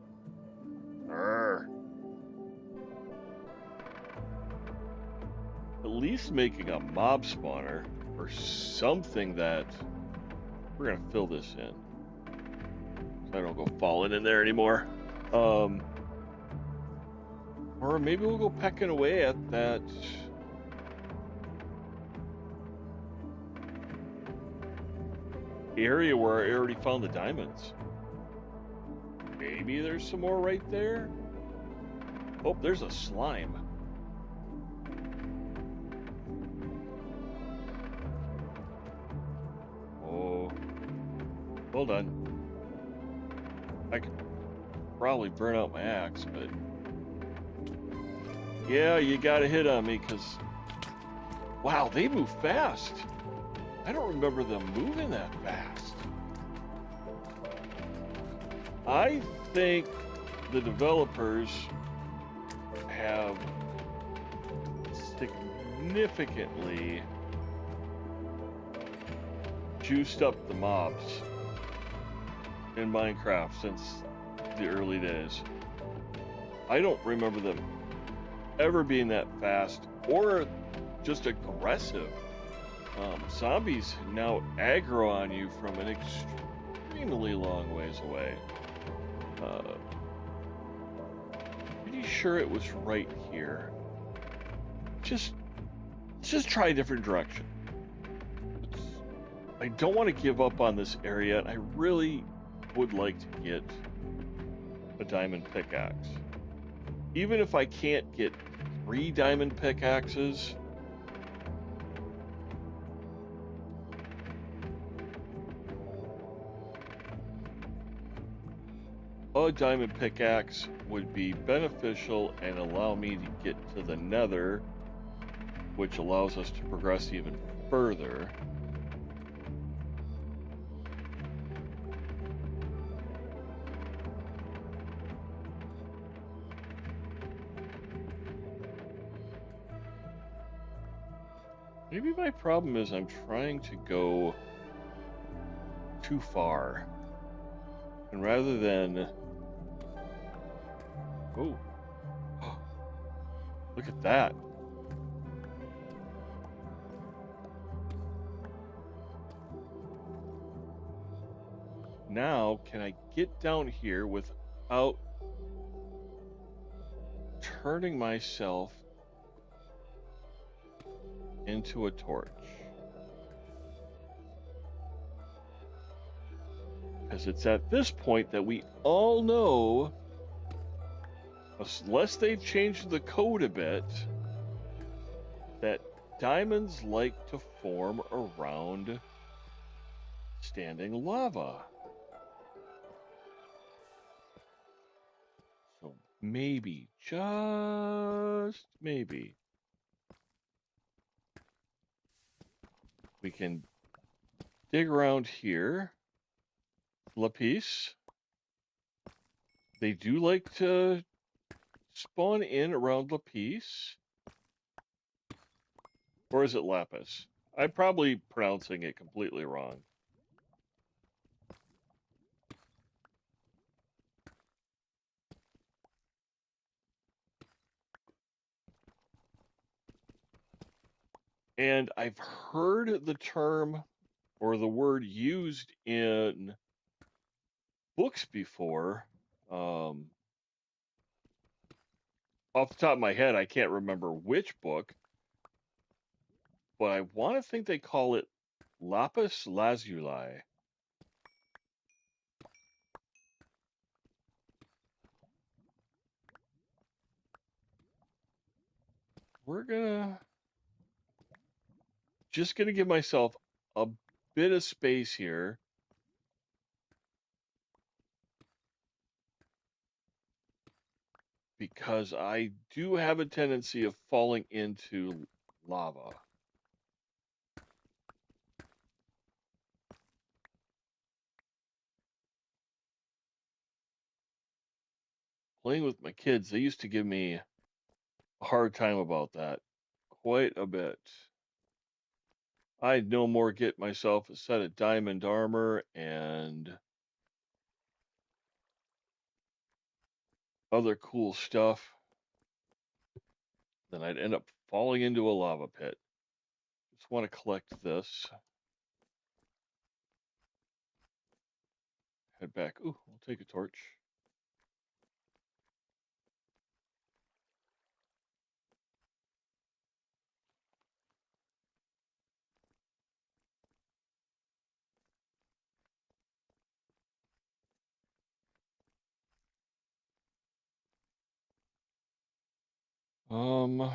at least making a mob spawner or something that we're gonna fill this in so I don't go falling in there anymore. Or maybe we'll go pecking away at that area where I already found the diamonds. Maybe there's some more right there. Oh, there's a slime. Oh, hold on. I could probably burn out my axe, but yeah, you gotta hit on me because wow, they move fast. I don't remember them moving that fast. I think the developers have significantly juiced up the mobs in Minecraft since the early days. I don't remember them ever being that fast or just aggressive. Zombies now aggro on you from an extremely long ways away. Pretty sure it was right here. Let's just try a different direction. I don't want to give up on this area. I really would like to get a diamond pickaxe. Even if I can't get 3 diamond pickaxes, a diamond pickaxe would be beneficial and allow me to get to the nether, which allows us to progress even further. Maybe my problem is I'm trying to go too far. And rather than... Oh. Look at that. Now, can I get down here without turning myself into a torch? Because it's at this point that we all know, unless they've changed the code a bit, that diamonds like to form around standing lava. So maybe, just maybe, we can dig around here. Lapis. They do like to spawn in around Lapis. Or is it Lapis? I'm probably pronouncing it completely wrong. And I've heard the term or the word used in books before. Off the top of my head, I can't remember which book, but I want to think they call it lapis lazuli. We're just gonna give myself a bit of space here. Because I do have a tendency of falling into lava. Playing with my kids, they used to give me a hard time about that. Quite a bit. I'd no more get myself a set of diamond armor and other cool stuff than I'd end up falling into a lava pit. Just want to collect this. Head back. Ooh, I'll take a torch. Oh,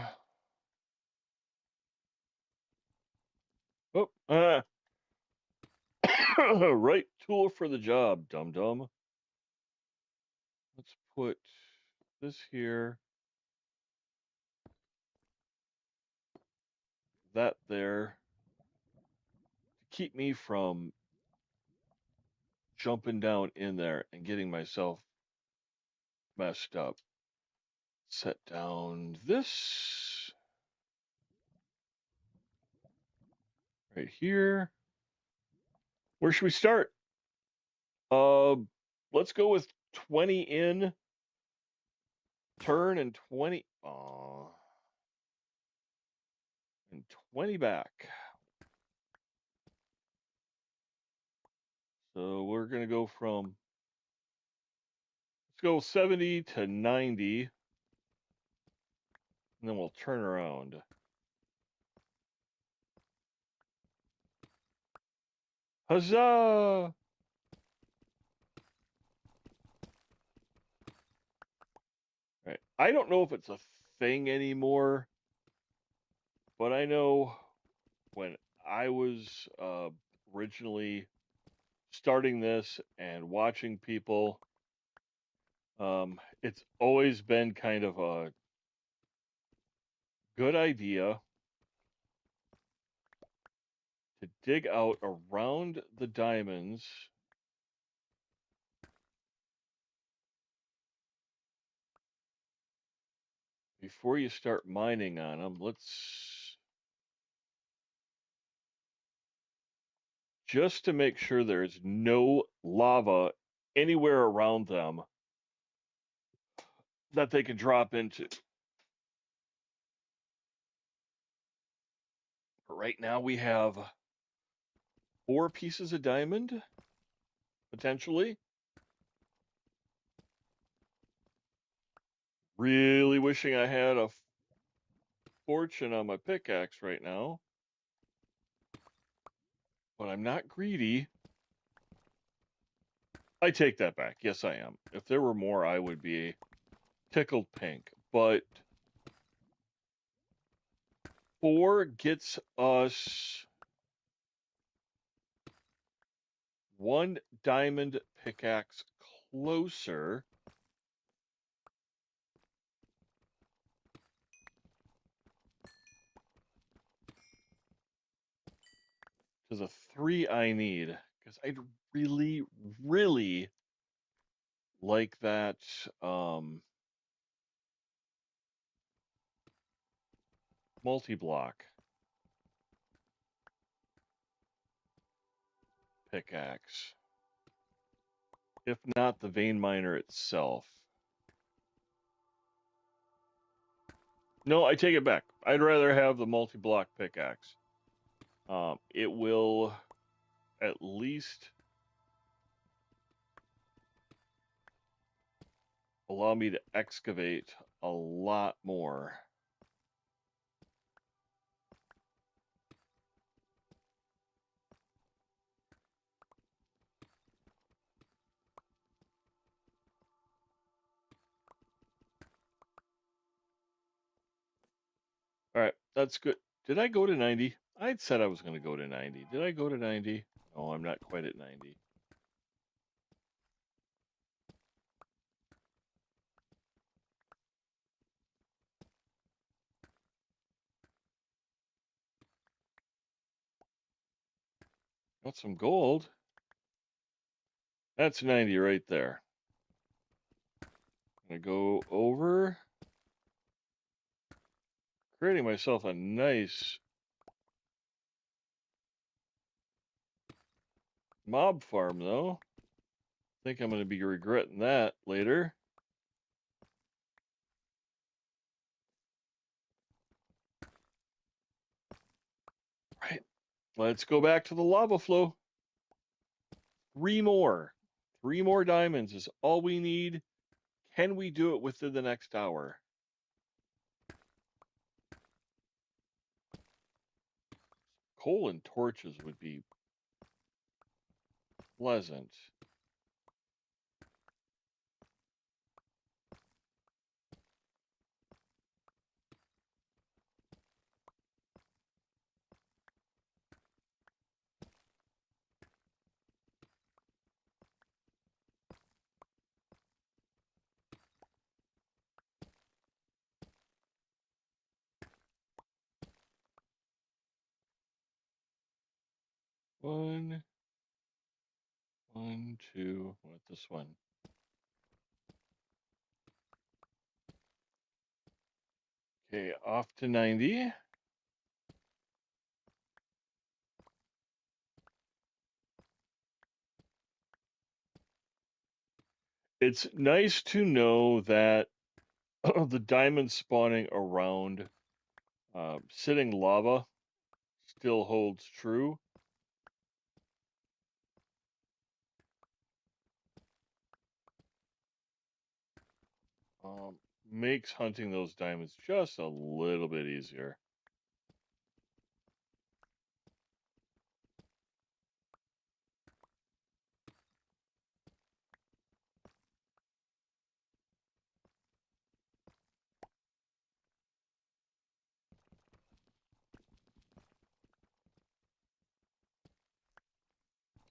right tool for the job, dum-dum. Let's put this here, that there, to keep me from jumping down in there and getting myself messed up. Set down this right here. Where should we start? Let's go with 20 in, turn, and 20. And 20 back. So we're gonna go from, let's go 70 to 90, and then we'll turn around. Huzzah! Right. I don't know if it's a thing anymore, but I know when I was originally starting this and watching people, it's always been kind of a good idea to dig out around the diamonds before you start mining on them. Let's just to make sure there's no lava anywhere around them that they can drop into. But right now we have 4 pieces of diamond, potentially. Really wishing I had a fortune on my pickaxe right now. But I'm not greedy. I take that back. Yes, I am. If there were more, I would be tickled pink. But 4 gets us 1 diamond pickaxe closer to the 3 I need. Because I'd really, really like that multi-block pickaxe. If not the vein miner itself. No, I take it back. I'd rather have the multi-block pickaxe. It will at least allow me to excavate a lot more. All right, that's good. Did I go to 90? I'd said I was going to go to 90. Did I go to 90? No, I'm not quite at 90. Got some gold. That's 90 right there. I'm going to go over. Creating myself a nice mob farm, though. I think I'm going to be regretting that later. Let's go back to the lava flow. 3 more. 3 more diamonds is all we need. Can we do it within the next hour? Coal and torches would be pleasant. One, 2. What this one? Okay, off to 90. It's nice to know that the diamonds spawning around sitting lava still holds true. Makes hunting those diamonds just a little bit easier.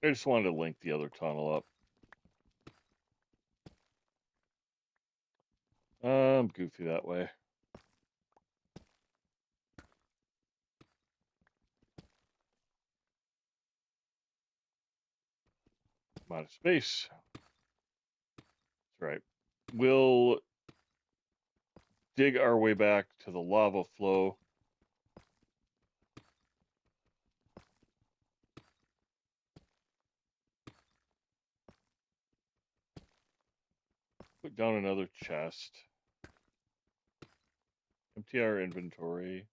I just wanted to link the other tunnel up. I'm goofy that way. I'm out of space. That's right. We'll dig our way back to the lava flow. Put down another chest. Empty our inventory.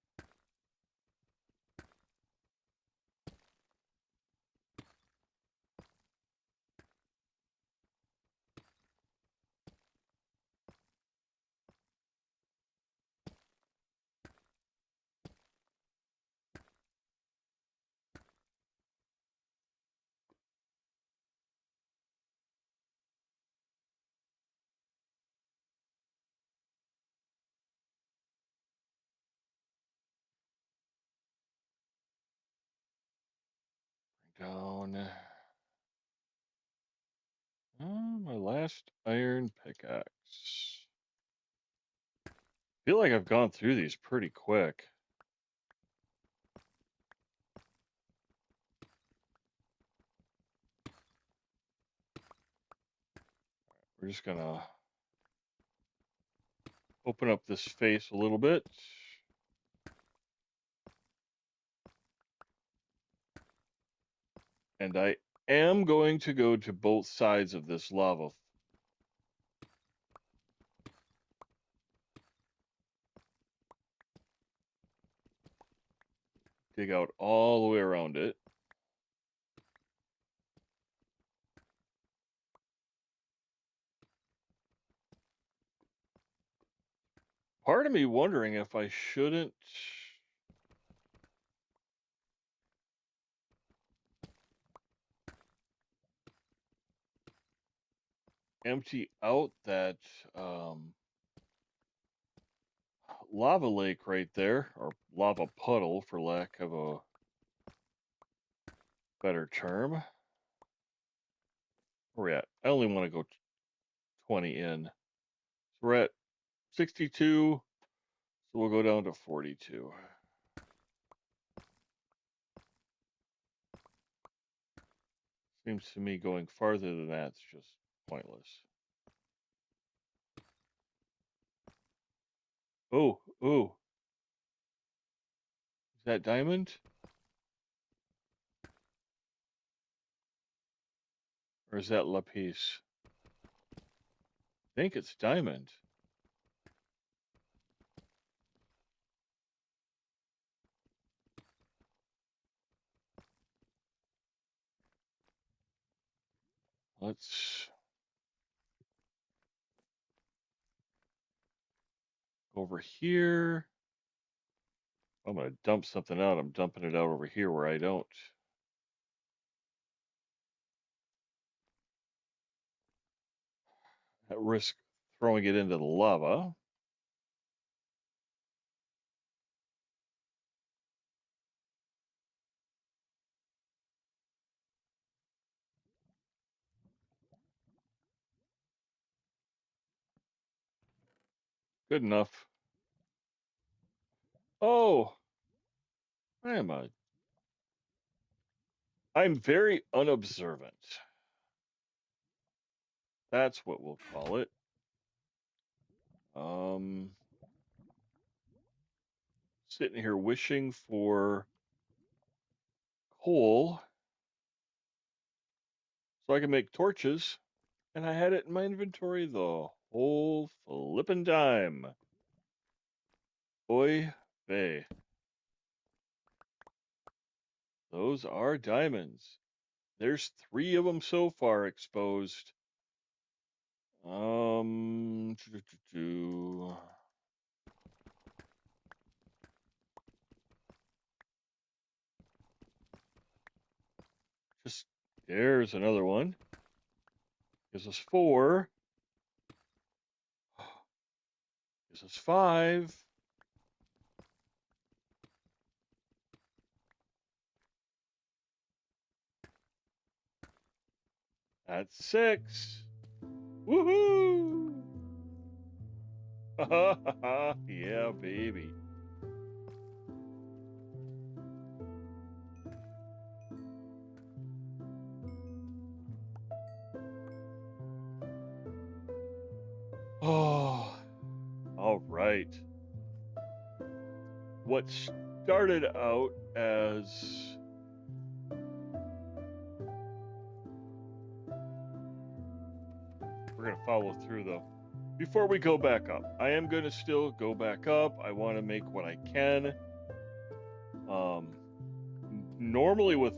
Bring down my last iron pickaxe. Feel like I've gone through these pretty quick. We're just gonna open up this face a little bit. And I am going to go to both sides of this lava. Dig out all the way around it. Part of me wondering if I shouldn't empty out that lava lake right there, or lava puddle for lack of a better term. Where we at? I only want to go 20 in. So we're at 62, so we'll go down to 42. Seems to me going farther than that's just pointless. Oh, is that diamond? Or is that lapis? I think it's diamond. Let's go over here. I'm going to dump something out. I'm dumping it out over here where I don't. At risk throwing it into the lava. Good enough. Oh, I'm very unobservant. That's what we'll call it. Sitting here wishing for coal so I can make torches, and I had it in my inventory the whole flippin' time. Oy vey. Those are diamonds. There's 3 of them so far exposed. Just there's another one. Gives us 4. Gives us 5. That's 6. Woohoo! Yeah, baby. Oh, all right. What started out as we're going to follow through though. Before we go back up, I am going to still go back up. I want to make what I can. Normally with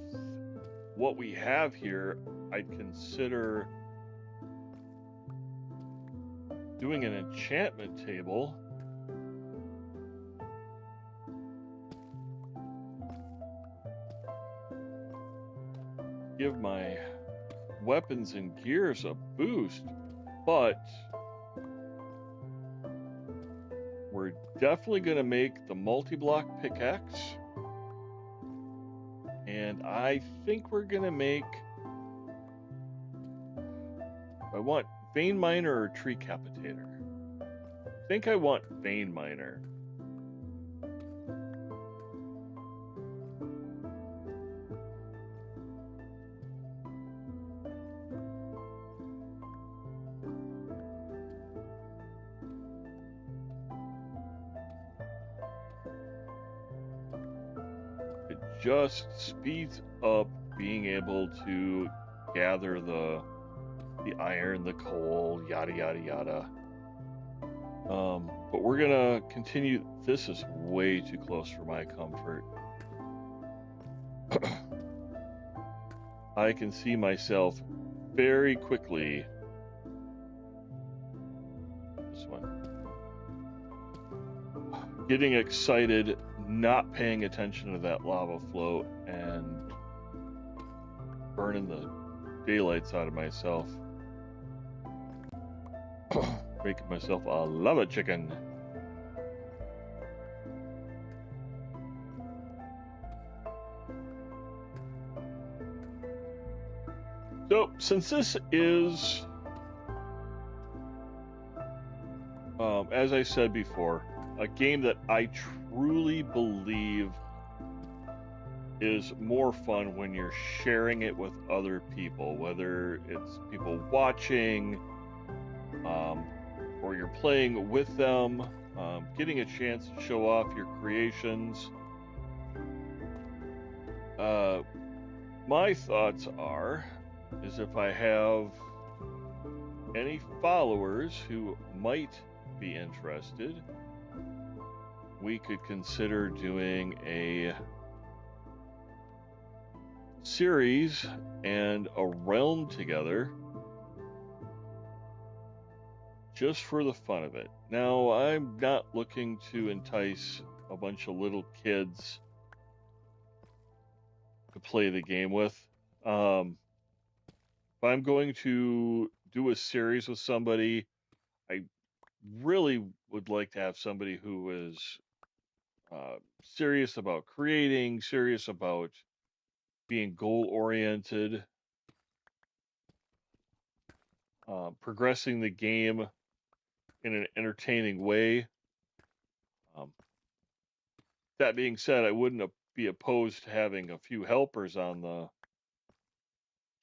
what we have here, I'd consider doing an enchantment table. Give my weapons and gears a boost, but we're definitely going to make the multi-block pickaxe, and I think we're going to make, I want vein miner or tree capitator. I think I want vein miner. Just speeds up being able to gather the iron, the coal, yada yada yada. But we're gonna continue. This is way too close for my comfort. I can see myself very quickly. This one. Getting excited, not paying attention to that lava flow, and burning the daylights out of myself. Making myself a lava chicken. So, since this is, as I said before, a game that I truly believe is more fun when you're sharing it with other people, whether it's people watching, or you're playing with them, getting a chance to show off your creations. My thoughts is if I have any followers who might be interested, we could consider doing a series and a realm together just for the fun of it. Now, I'm not looking to entice a bunch of little kids to play the game with. If I'm going to do a series with somebody, I really would like to have somebody who is serious about creating, serious about being goal-oriented, progressing the game in an entertaining way. That being said, I wouldn't be opposed to having a few helpers on the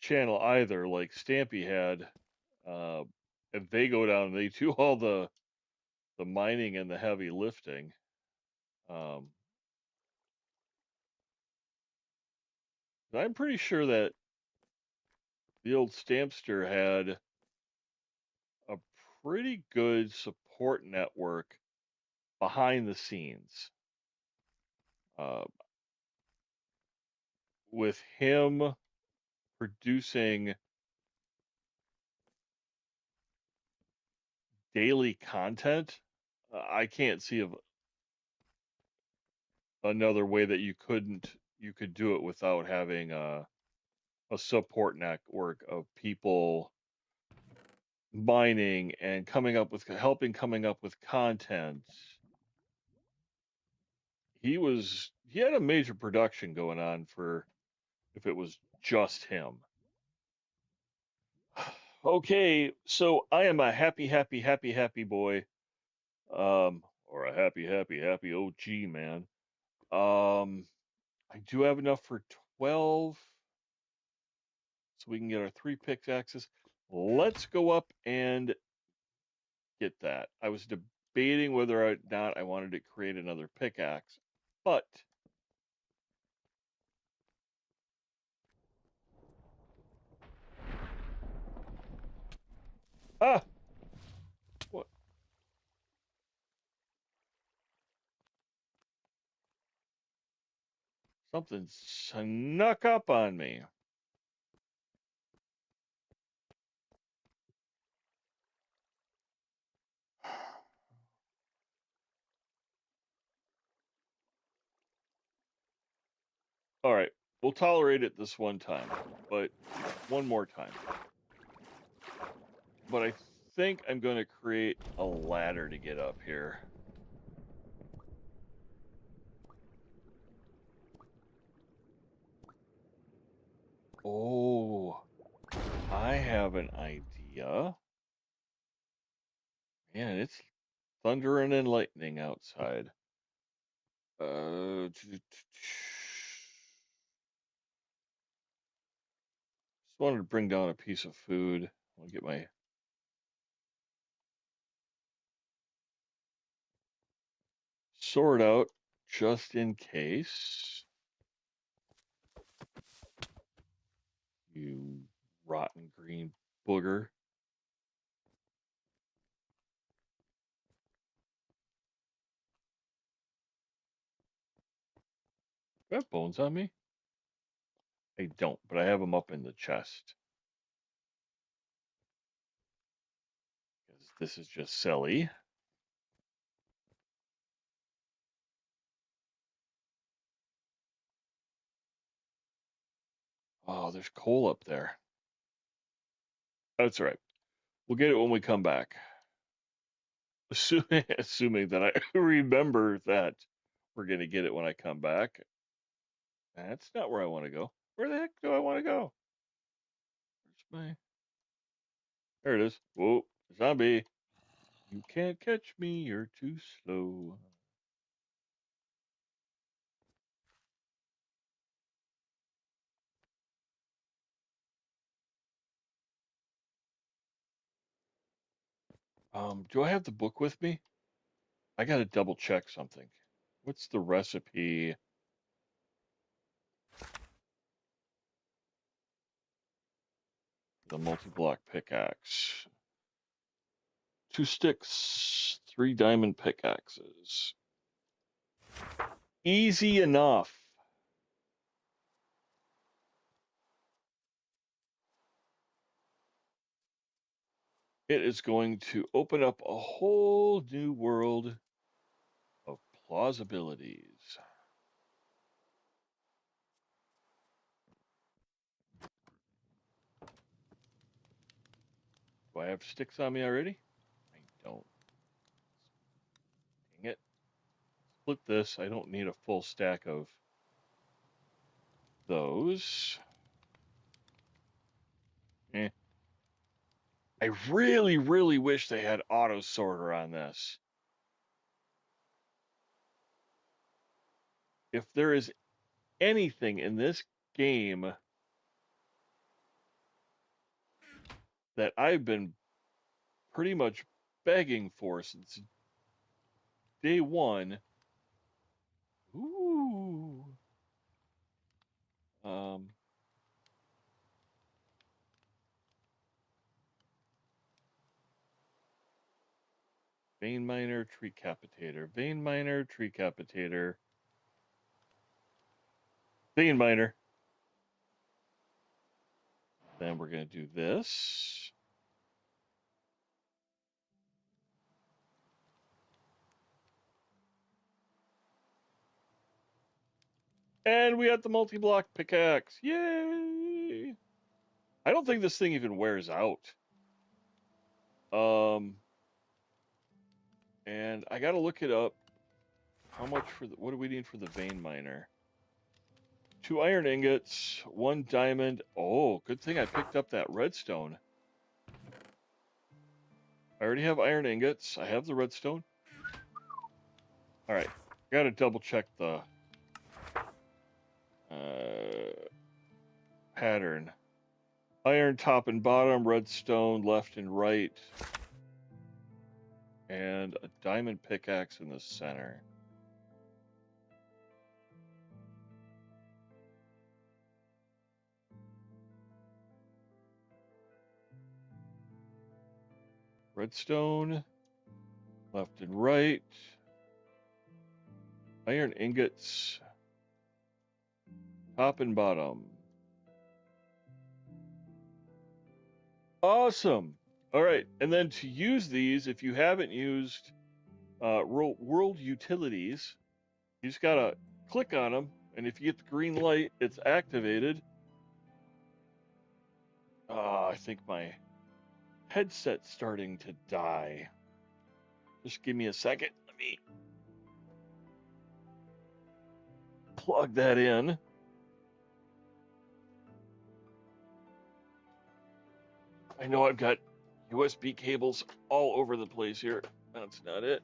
channel either, like Stampy had. If they go down, they do all the mining and the heavy lifting. I'm pretty sure that the old Stampster had a pretty good support network behind the scenes. With him producing daily content, I can't see another way that you could do it without having a support network of people mining and helping coming up with content. He had a major production going on for if it was just him. Okay, so I am a happy boy, or a happy OG man. I do have enough for 12, so we can get our 3 pickaxes. Let's go up and get that. I was debating whether or not I wanted to create another pickaxe, but what? Something snuck up on me. All right, we'll tolerate it this one time, but one more time. But I think I'm going to create a ladder to get up here. Oh, I have an idea. Man, it's thundering and lightning outside. Just wanted to bring down a piece of food. I'll get my sword out just in case. You rotten green booger. Do I have bones on me? I don't, but I have them up in the chest. Because this is just silly. Oh, there's coal up there. That's all right. We'll get it when we come back. Assuming that I remember that we're going to get it when I come back. That's not where I want to go. Where the heck do I want to go? Where's my... There it is. Whoa, zombie. You can't catch me. You're too slow. Do I have the book with me? I got to double check something. What's the recipe? The multi-block pickaxe. 2 sticks, 3 diamond pickaxes. Easy enough. it is going to open up a whole new world of plausibilities. Do I have sticks on me already? I don't. Dang it. Split this. I don't need a full stack of those. Eh. I really, really wish they had auto sorter on this. If there is anything in this game that I've been pretty much begging for since day one. Ooh. Vein miner, tree capitator. Vein miner, tree capitator. Vein miner. Then we're going to do this. And we got the multi-block pickaxe. Yay! I don't think this thing even wears out. And I got to look it up. How much for the, what do we need for the vein miner? 2 iron ingots, 1 diamond. Oh, good thing I picked up that redstone. I already have iron ingots. I have the redstone. All right. Got to double check the pattern. Iron top and bottom, redstone left and right, and a diamond pickaxe in the center. Redstone, left and right. Iron ingots, top and bottom. Awesome. All right, and then to use these, if you haven't used world utilities, you just gotta click on them, and if you get the green light, it's activated. I think my headset's starting to die. Just give me a second. Let me plug that in. I know I've got USB cables all over the place here. That's not it.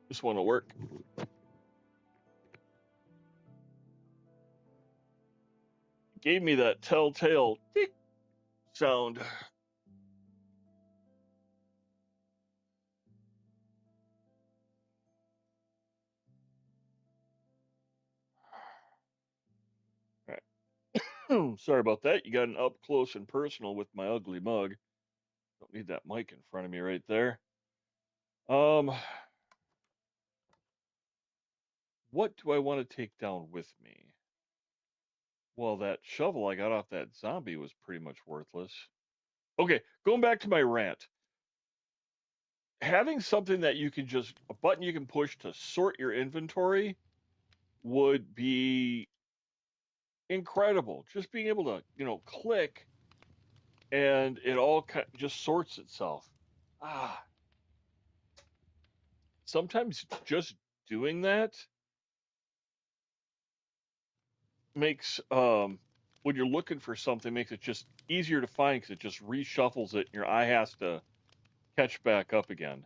This one will work. Gave me that telltale tick sound. Sorry about that. You got an up close and personal with my ugly mug. Don't need that mic in front of me right there. What do I want to take down with me? Well, that shovel I got off that zombie was pretty much worthless. Okay, going back to my rant. Having something that you can just, a button you can push to sort your inventory would be incredible. Just being able to, click and it all just sorts itself. Sometimes just doing that makes, when you're looking for something, makes it just easier to find because it just reshuffles it and your eye has to catch back up again.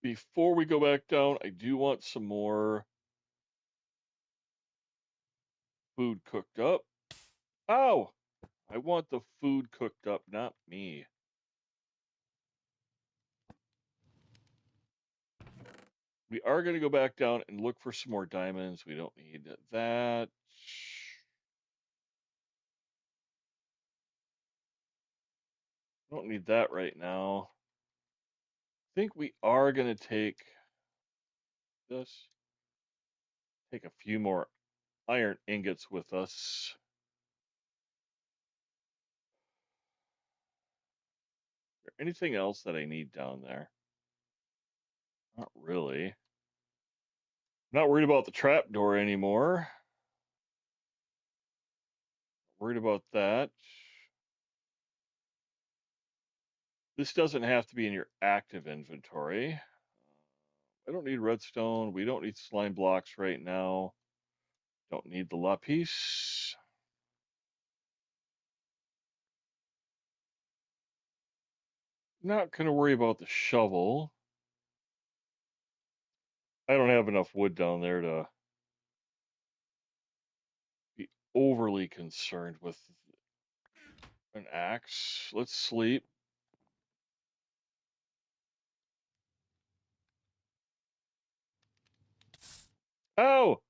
Before we go back down, I do want some more food cooked up. Ow! I want the food cooked up, not me. We are going to go back down and look for some more diamonds. We don't need that. Don't need that right now. I think we are going to take this. Take a few more iron ingots with us. anything else that I need down there? Not really. Not worried about the trapdoor anymore. Worried about that. This doesn't have to be in your active inventory. I don't need redstone. We don't need slime blocks right now. Don't need the lapis. Not going to worry about the shovel. I don't have enough wood down there to be overly concerned with an axe. Let's sleep. Oh!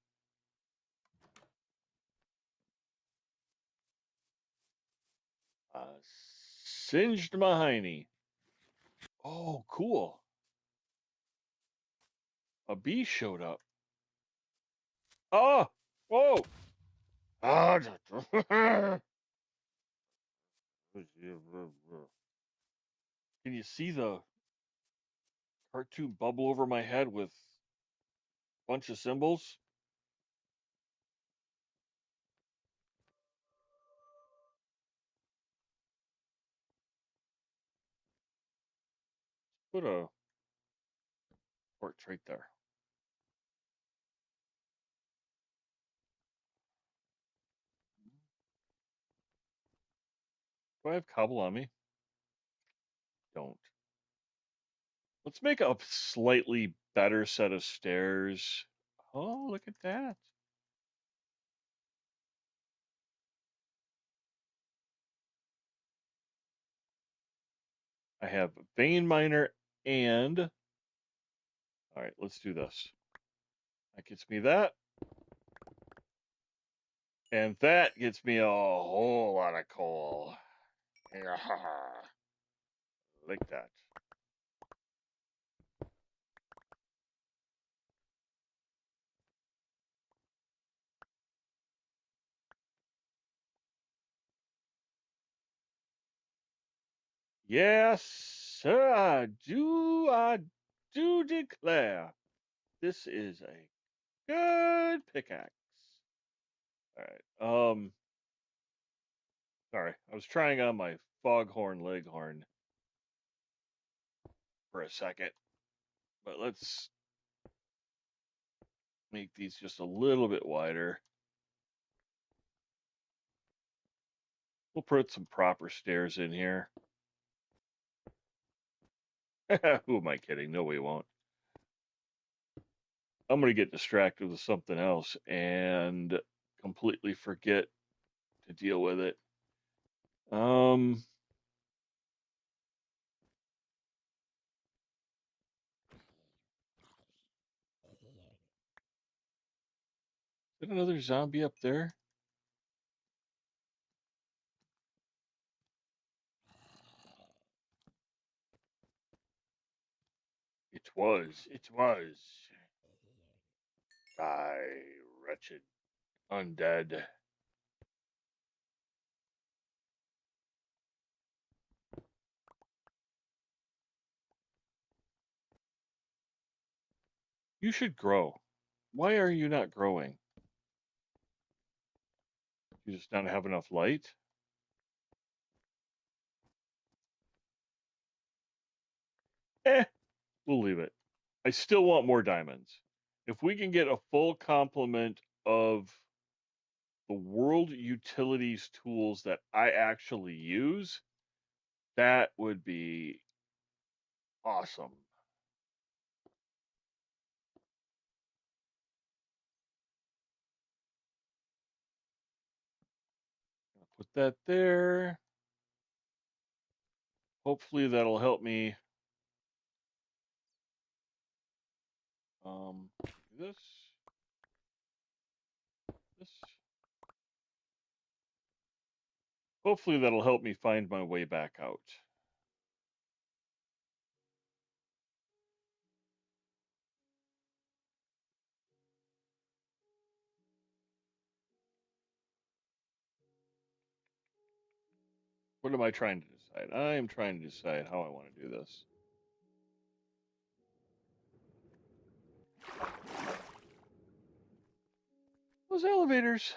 Singed my hiney. Oh, cool. A bee showed up. Oh! Whoa! Ah! Can you see the cartoon bubble over my head with a bunch of symbols? Put a torch right there. Do I have cobble on me? Don't. Let's make a slightly better set of stairs. Oh, look at that. I have a vein miner and... All right, let's do this. That gets me that. And that gets me a whole lot of coal. Like that. Yes, sir, I do declare this is a good pickaxe. All right. Sorry, I was trying on my foghorn leghorn for a second, but let's make these just a little bit wider. We'll put some proper stairs in here. Who am I kidding? No, we won't. I'm going to get distracted with something else and completely forget to deal with it. Is there another zombie up there? It was. It was. Die, wretched undead. You should grow. Why are you not growing? You just don't have enough light? We'll leave it. I still want more diamonds. If we can get a full complement of the world utilities tools that I actually use, that would be awesome. Put that there. Hopefully that'll help me this. Hopefully that'll help me find my way back out. What am I trying to decide? I am trying to decide how I want to do this. Those elevators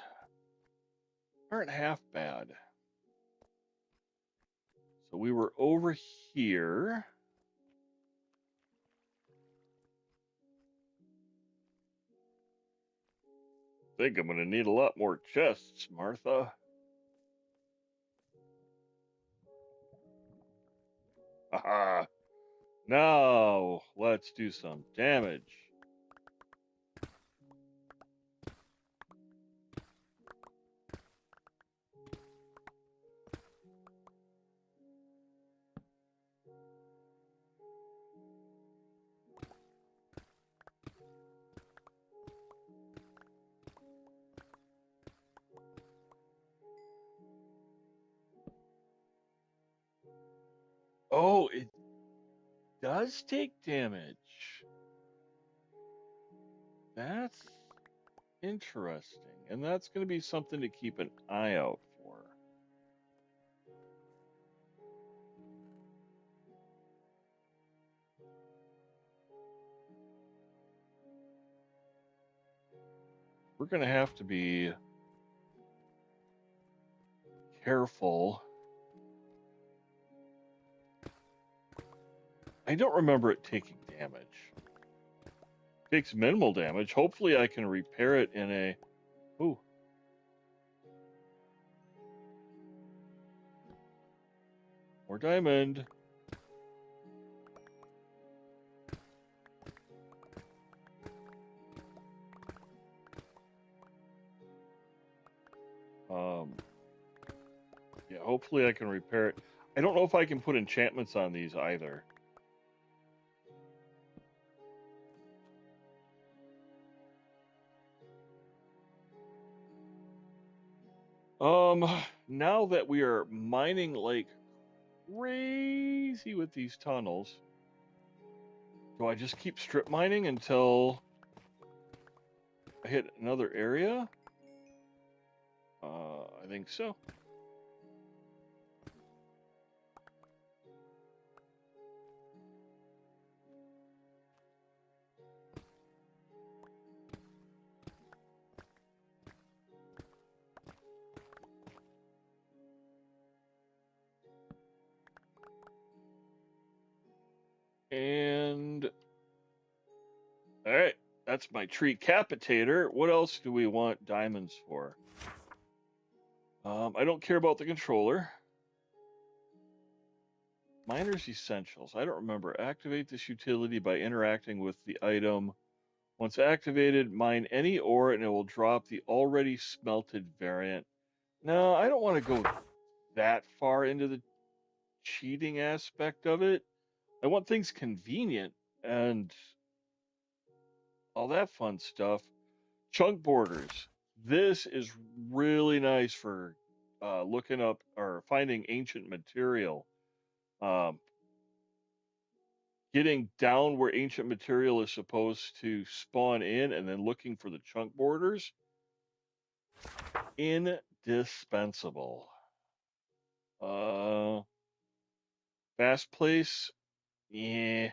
aren't half bad. So we were over here. I think I'm going to need a lot more chests, Martha. Aha! Now, let's do some damage. Oh, it does take damage. That's interesting. And that's going to be something to keep an eye out for. We're going to have to be careful. I don't remember it taking damage. It takes minimal damage. Hopefully I can repair it in a... Ooh. More diamond. Yeah, hopefully I can repair it. I don't know if I can put enchantments on these either. Now that we are mining like crazy with these tunnels, do I just keep strip mining until I hit another area? I think so. And all right, that's my tree capitator. What else do we want diamonds for? I don't care about the controller. Miner's Essentials. I don't remember. Activate this utility by interacting with the item. Once activated, mine any ore and it will drop the already smelted variant. No, I don't want to go that far into the cheating aspect of it. I want things convenient and all that fun stuff. Chunk borders. This is really nice for looking up or finding ancient material. Um, getting down where ancient material is supposed to spawn in and then looking for the chunk borders. Indispensable. Fast place. Yeah.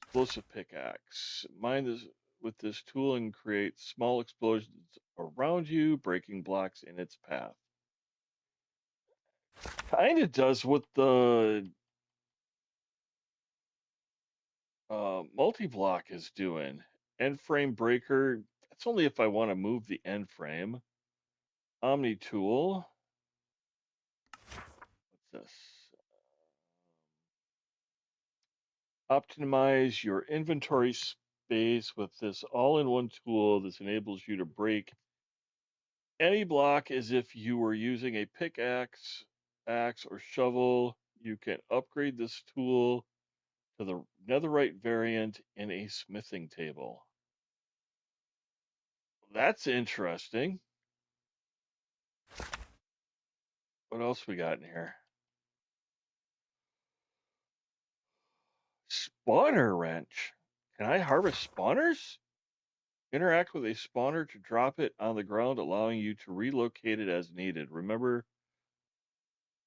Explosive pickaxe. Mine this with this tool and create small explosions around you, breaking blocks in its path. Kind of does what the multi-block is doing. End frame breaker. That's only if I want to move the end frame. Omni tool. What's this? Optimize your inventory space with this all-in-one tool. This enables you to break any block as if you were using a pickaxe, axe, or shovel. You can upgrade this tool to the netherite variant in a smithing table. That's interesting. What else we got in here? Spawner wrench. Can I harvest spawners? Interact with a spawner to drop it on the ground, allowing you to relocate it as needed. Remember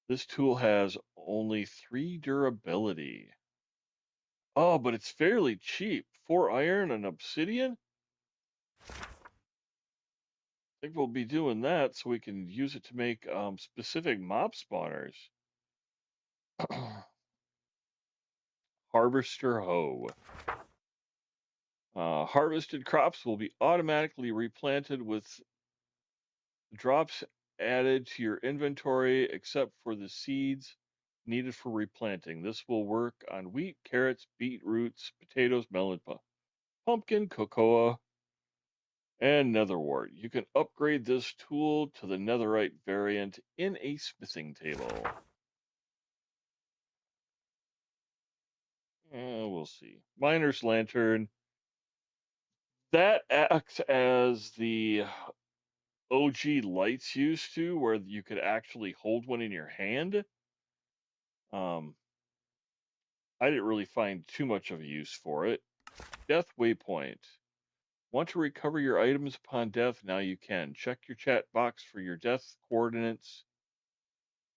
This tool has only 3 durability. Oh, but it's fairly cheap. 4 iron and obsidian? I think we'll be doing that so we can use it to make specific mob spawners. Harvester hoe. Harvested crops will be automatically replanted with drops added to your inventory except for the seeds needed for replanting. This will work on wheat, carrots, beetroots, potatoes, melon, pumpkin, cocoa, and netherwort. You can upgrade this tool to the netherite variant in a smithing table. We'll see. Miner's lantern. That acts as the OG lights used to, where you could actually hold one in your hand. Um, I didn't really find too much of a use for it. Death waypoint. Want to recover your items upon death? Now you can. Check your chat box for your death coordinates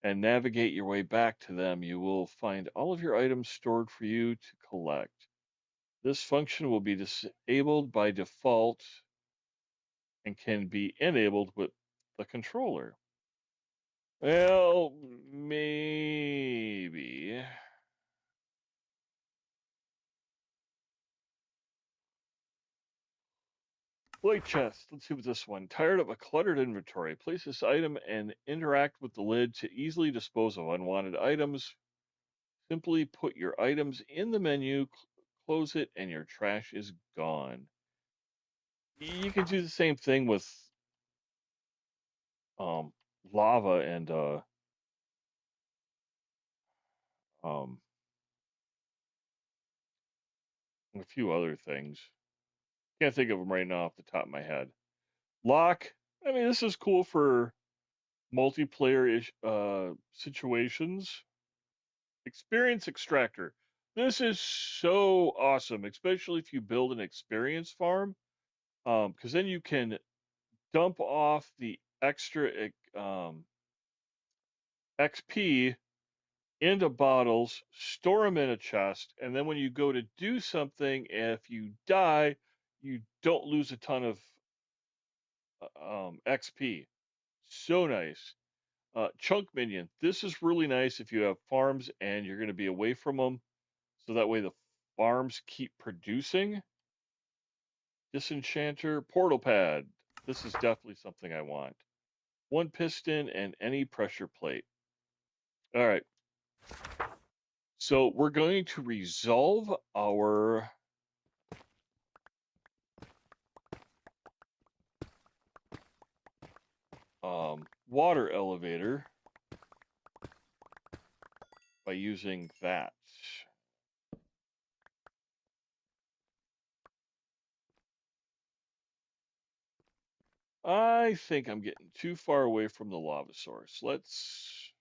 and navigate your way back to them. You will find all of your items stored for you to collect. This function will be disabled by default and can be enabled with the controller. Well, maybe. Plate chest. Let's see what this one. Tired of a cluttered inventory. Place this item and interact with the lid to easily dispose of unwanted items. Simply put your items in the menu, close it, and your trash is gone. You can do the same thing with um, lava and um, a few other things. Can't think of them right now off the top of my head. Lock. I mean, this is cool for multiplayer situations. Experience extractor. This is so awesome, especially if you build an experience farm, because then you can dump off the extra XP into bottles, store them in a chest, and then when you go to do something, if you die, you don't lose a ton of XP. So nice. Chunk minion. This is really nice if you have farms and you're going to be away from them, so that way the farms keep producing. Disenchanter, portal pad. This is definitely something I want. 1 piston and any pressure plate. All right. So we're going to resolve our water elevator by using that. I think I'm getting too far away from the lava source. Let's...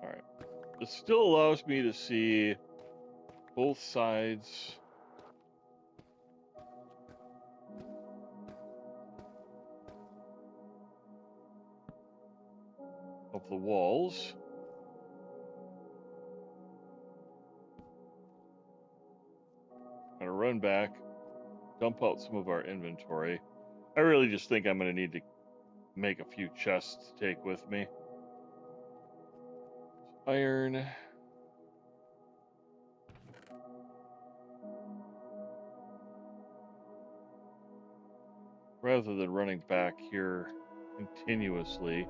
All right. This still allows me to see both sides of the walls. I'm going to run back, dump out some of our inventory. I really just think I'm going to need to make a few chests to take with me. Iron. Rather than running back here continuously.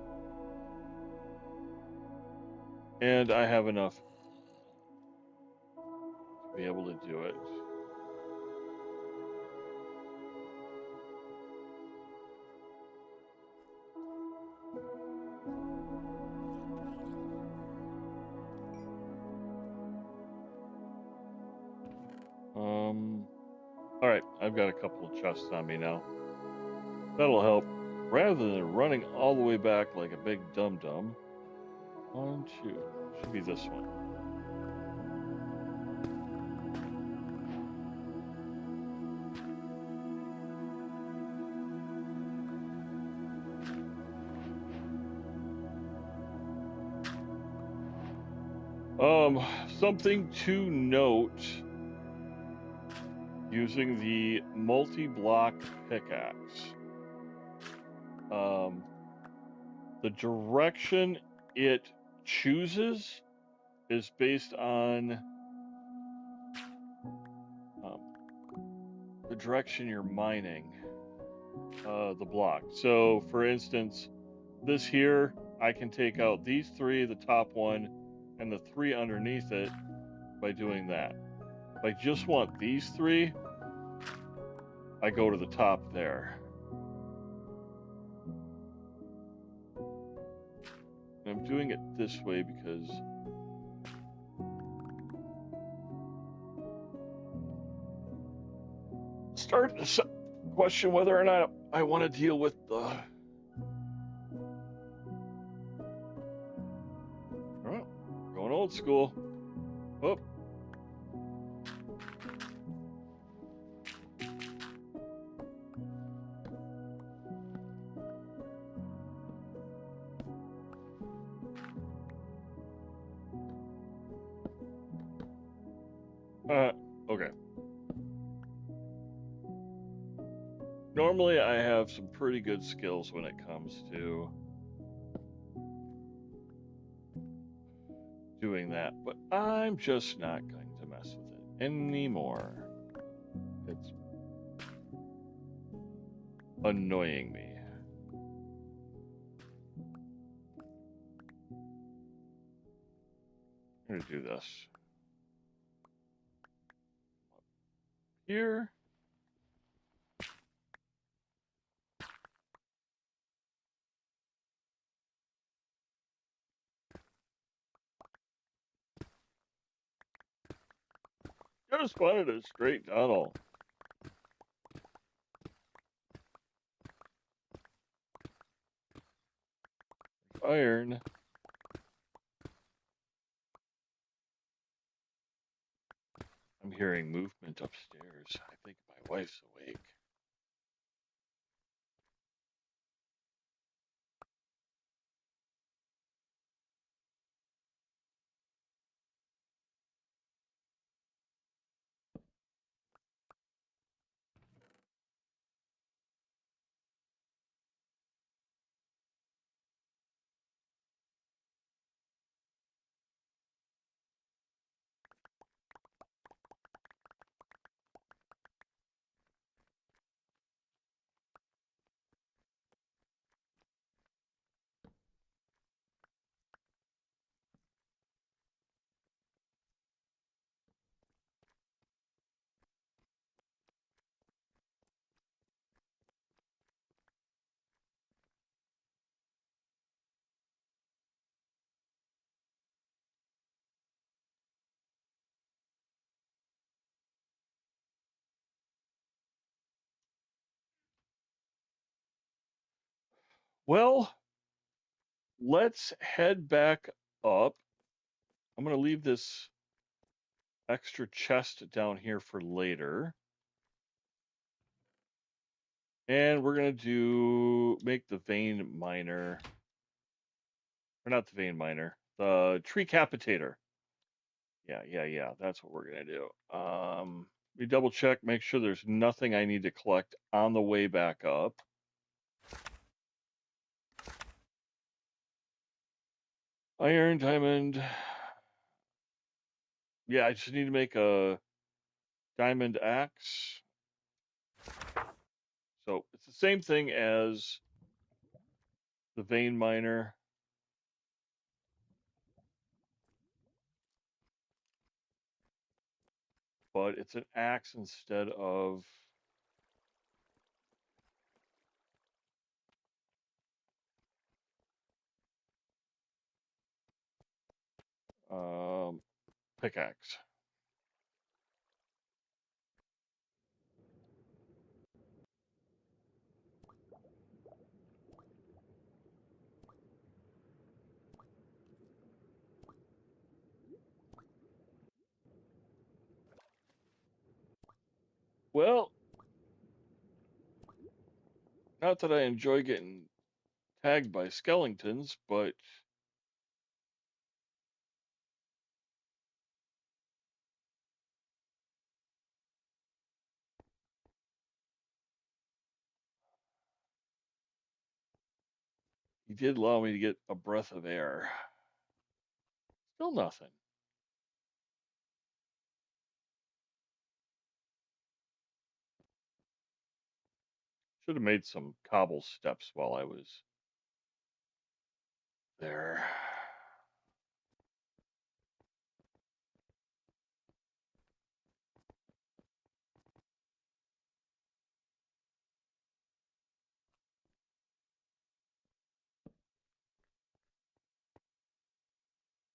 And I have enough to be able to do it. All right, I've got a couple of chests on me now. That'll help. Rather than running all the way back like a big dum-dum. 1, 2. Should be this one. Something to note using the multi-block pickaxe. The direction it chooses is based on the direction you're mining the block. So, for instance, this here, I can take out these 3, the top one, and the 3 underneath it by doing that. If I just want these 3, I go to the top there. And I'm doing it this way because starting to question whether or not I want to deal with the going old school. Oh. Okay. Normally I have some pretty good skills when it comes to doing that, but I'm just not going to mess with it anymore. It's annoying me. I'm gonna do this. Here. Just wanted a straight tunnel. Iron. I'm hearing movement upstairs. I think my wife's awake. Well, let's head back up. I'm going to leave this extra chest down here for later. And we're going to make the vein miner. Or not the vein miner. The tree capitator. Yeah. That's what we're going to do. We double check, make sure there's nothing I need to collect on the way back up. Iron, diamond. Yeah, I just need to make a diamond axe. So it's the same thing as the vein miner. But it's an axe instead of pickaxe. Well, not that I enjoy getting tagged by skeletons, but he did allow me to get a breath of air. Still nothing. Should have made some cobble steps while I was there.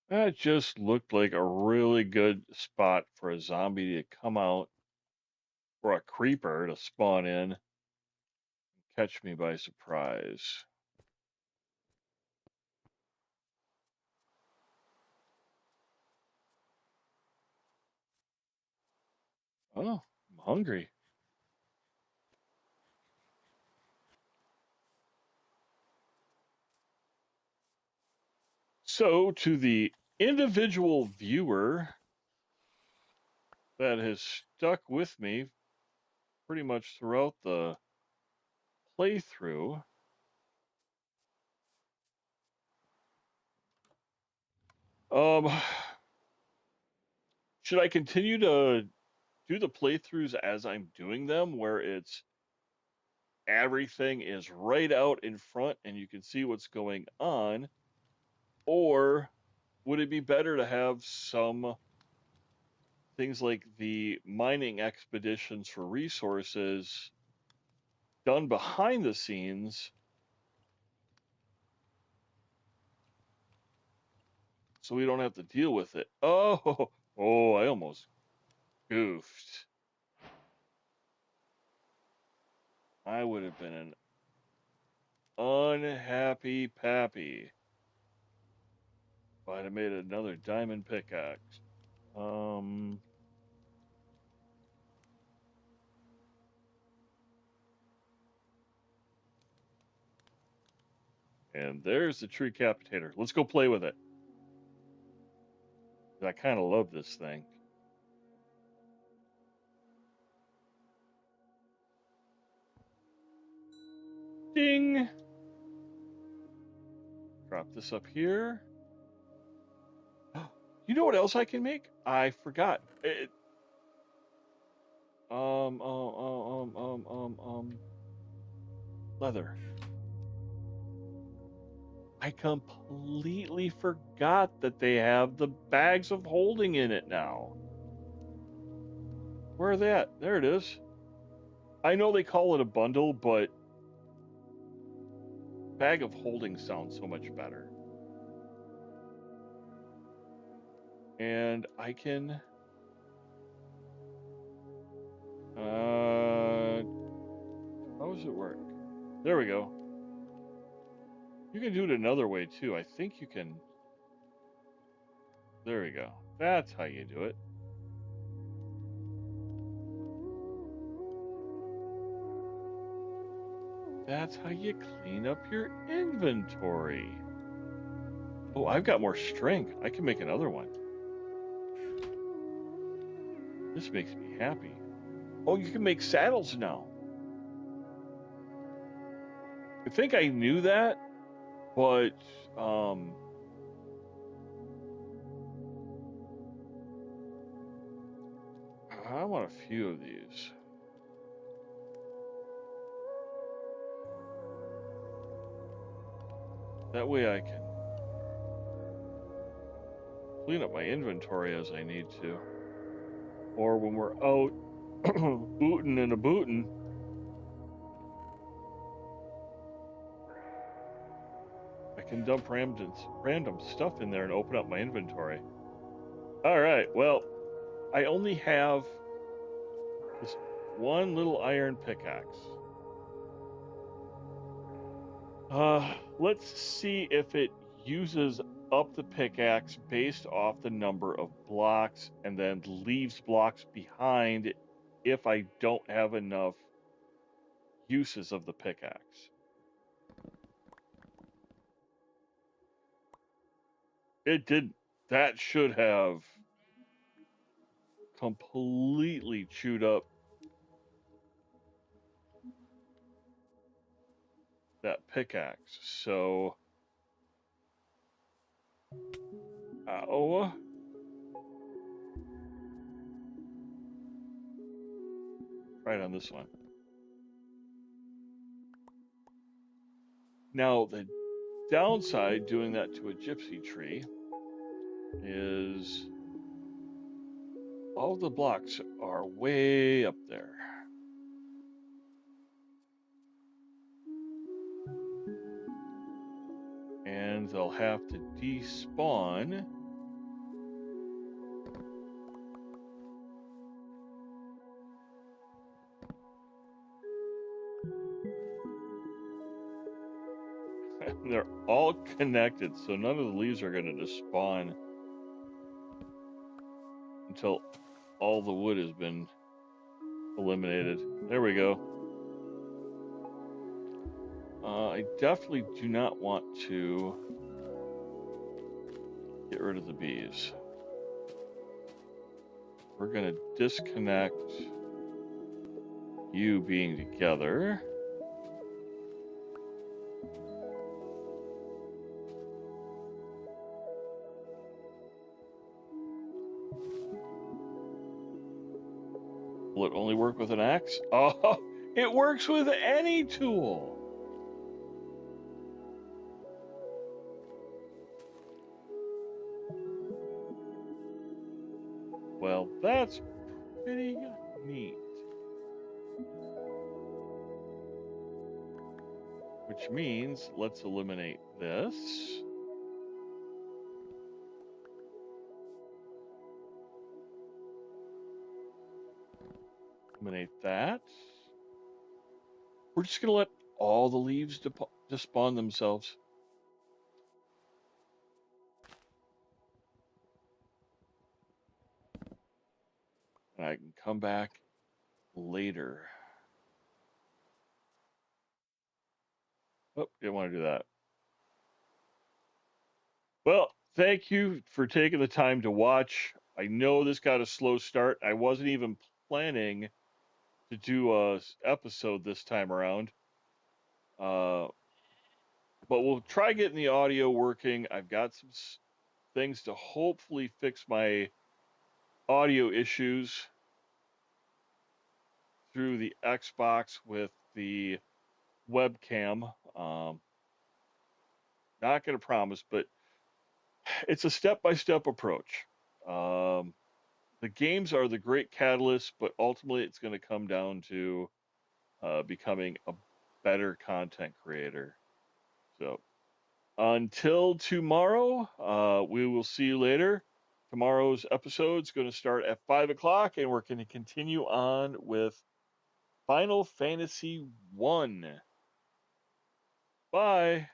That just looked like a really good spot for a zombie to come out, or a creeper to spawn in and catch me by surprise. Oh, I'm hungry. So, to the individual viewer that has stuck with me pretty much throughout the playthrough, um, should I continue to do the playthroughs as I'm doing them, where it's everything is right out in front and you can see what's going on? Or would it be better to have some things like the mining expeditions for resources done behind the scenes so we don't have to deal with it? Oh, oh, I almost goofed. I would have been an unhappy pappy if I'd have made another diamond pickaxe. And there's the tree capitator. Let's go play with it. I kind of love this thing. Ding! Drop this up here. You know what else I can make? I forgot. Leather. I completely forgot that they have the bags of holding in it now. Where are they at? There it is. I know they call it a bundle, but bag of holding sounds so much better. And I can... how does it work? There we go. You can do it another way, too. I think you can... There we go. That's how you do it. That's how you clean up your inventory. Oh, I've got more string. I can make another one. This makes me happy. Oh, you can make saddles now. I think I knew that, but I want a few of these. That way I can clean up my inventory as I need to. Or when we're out ootin' and a bootin', I can dump random stuff in there and open up my inventory. Alright, well, I only have this one little iron pickaxe. Let's see if it uses up the pickaxe based off the number of blocks and then leaves blocks behind if I don't have enough uses of the pickaxe. It did. That should have completely chewed up that pickaxe. So, ow. Right on this one. Now, the downside doing that to a gypsy tree is all the blocks are way up there. And they'll have to despawn. They're all connected, so none of the leaves are going to despawn until all the wood has been eliminated. There we go. I definitely do not want to get rid of the bees. We're going to disconnect you being together. Will it only work with an axe? Oh, it works with any tool. Well, that's pretty neat. Which means let's eliminate this. Eliminate that. We're just going to let all the leaves despawn themselves. And I can come back later. Oh, didn't want to do that. Well, thank you for taking the time to watch. I know this got a slow start. I wasn't even planning to do a episode this time around. But we'll try getting the audio working. I've got some things to hopefully fix my audio issues through the Xbox with the webcam. Not going to promise, but it's a step-by-step approach. The games are the great catalyst, but ultimately it's going to come down to becoming a better content creator. So until tomorrow, we will see you later. Tomorrow's episode is going to start at 5 o'clock, and we're going to continue on with Final Fantasy 1. Bye.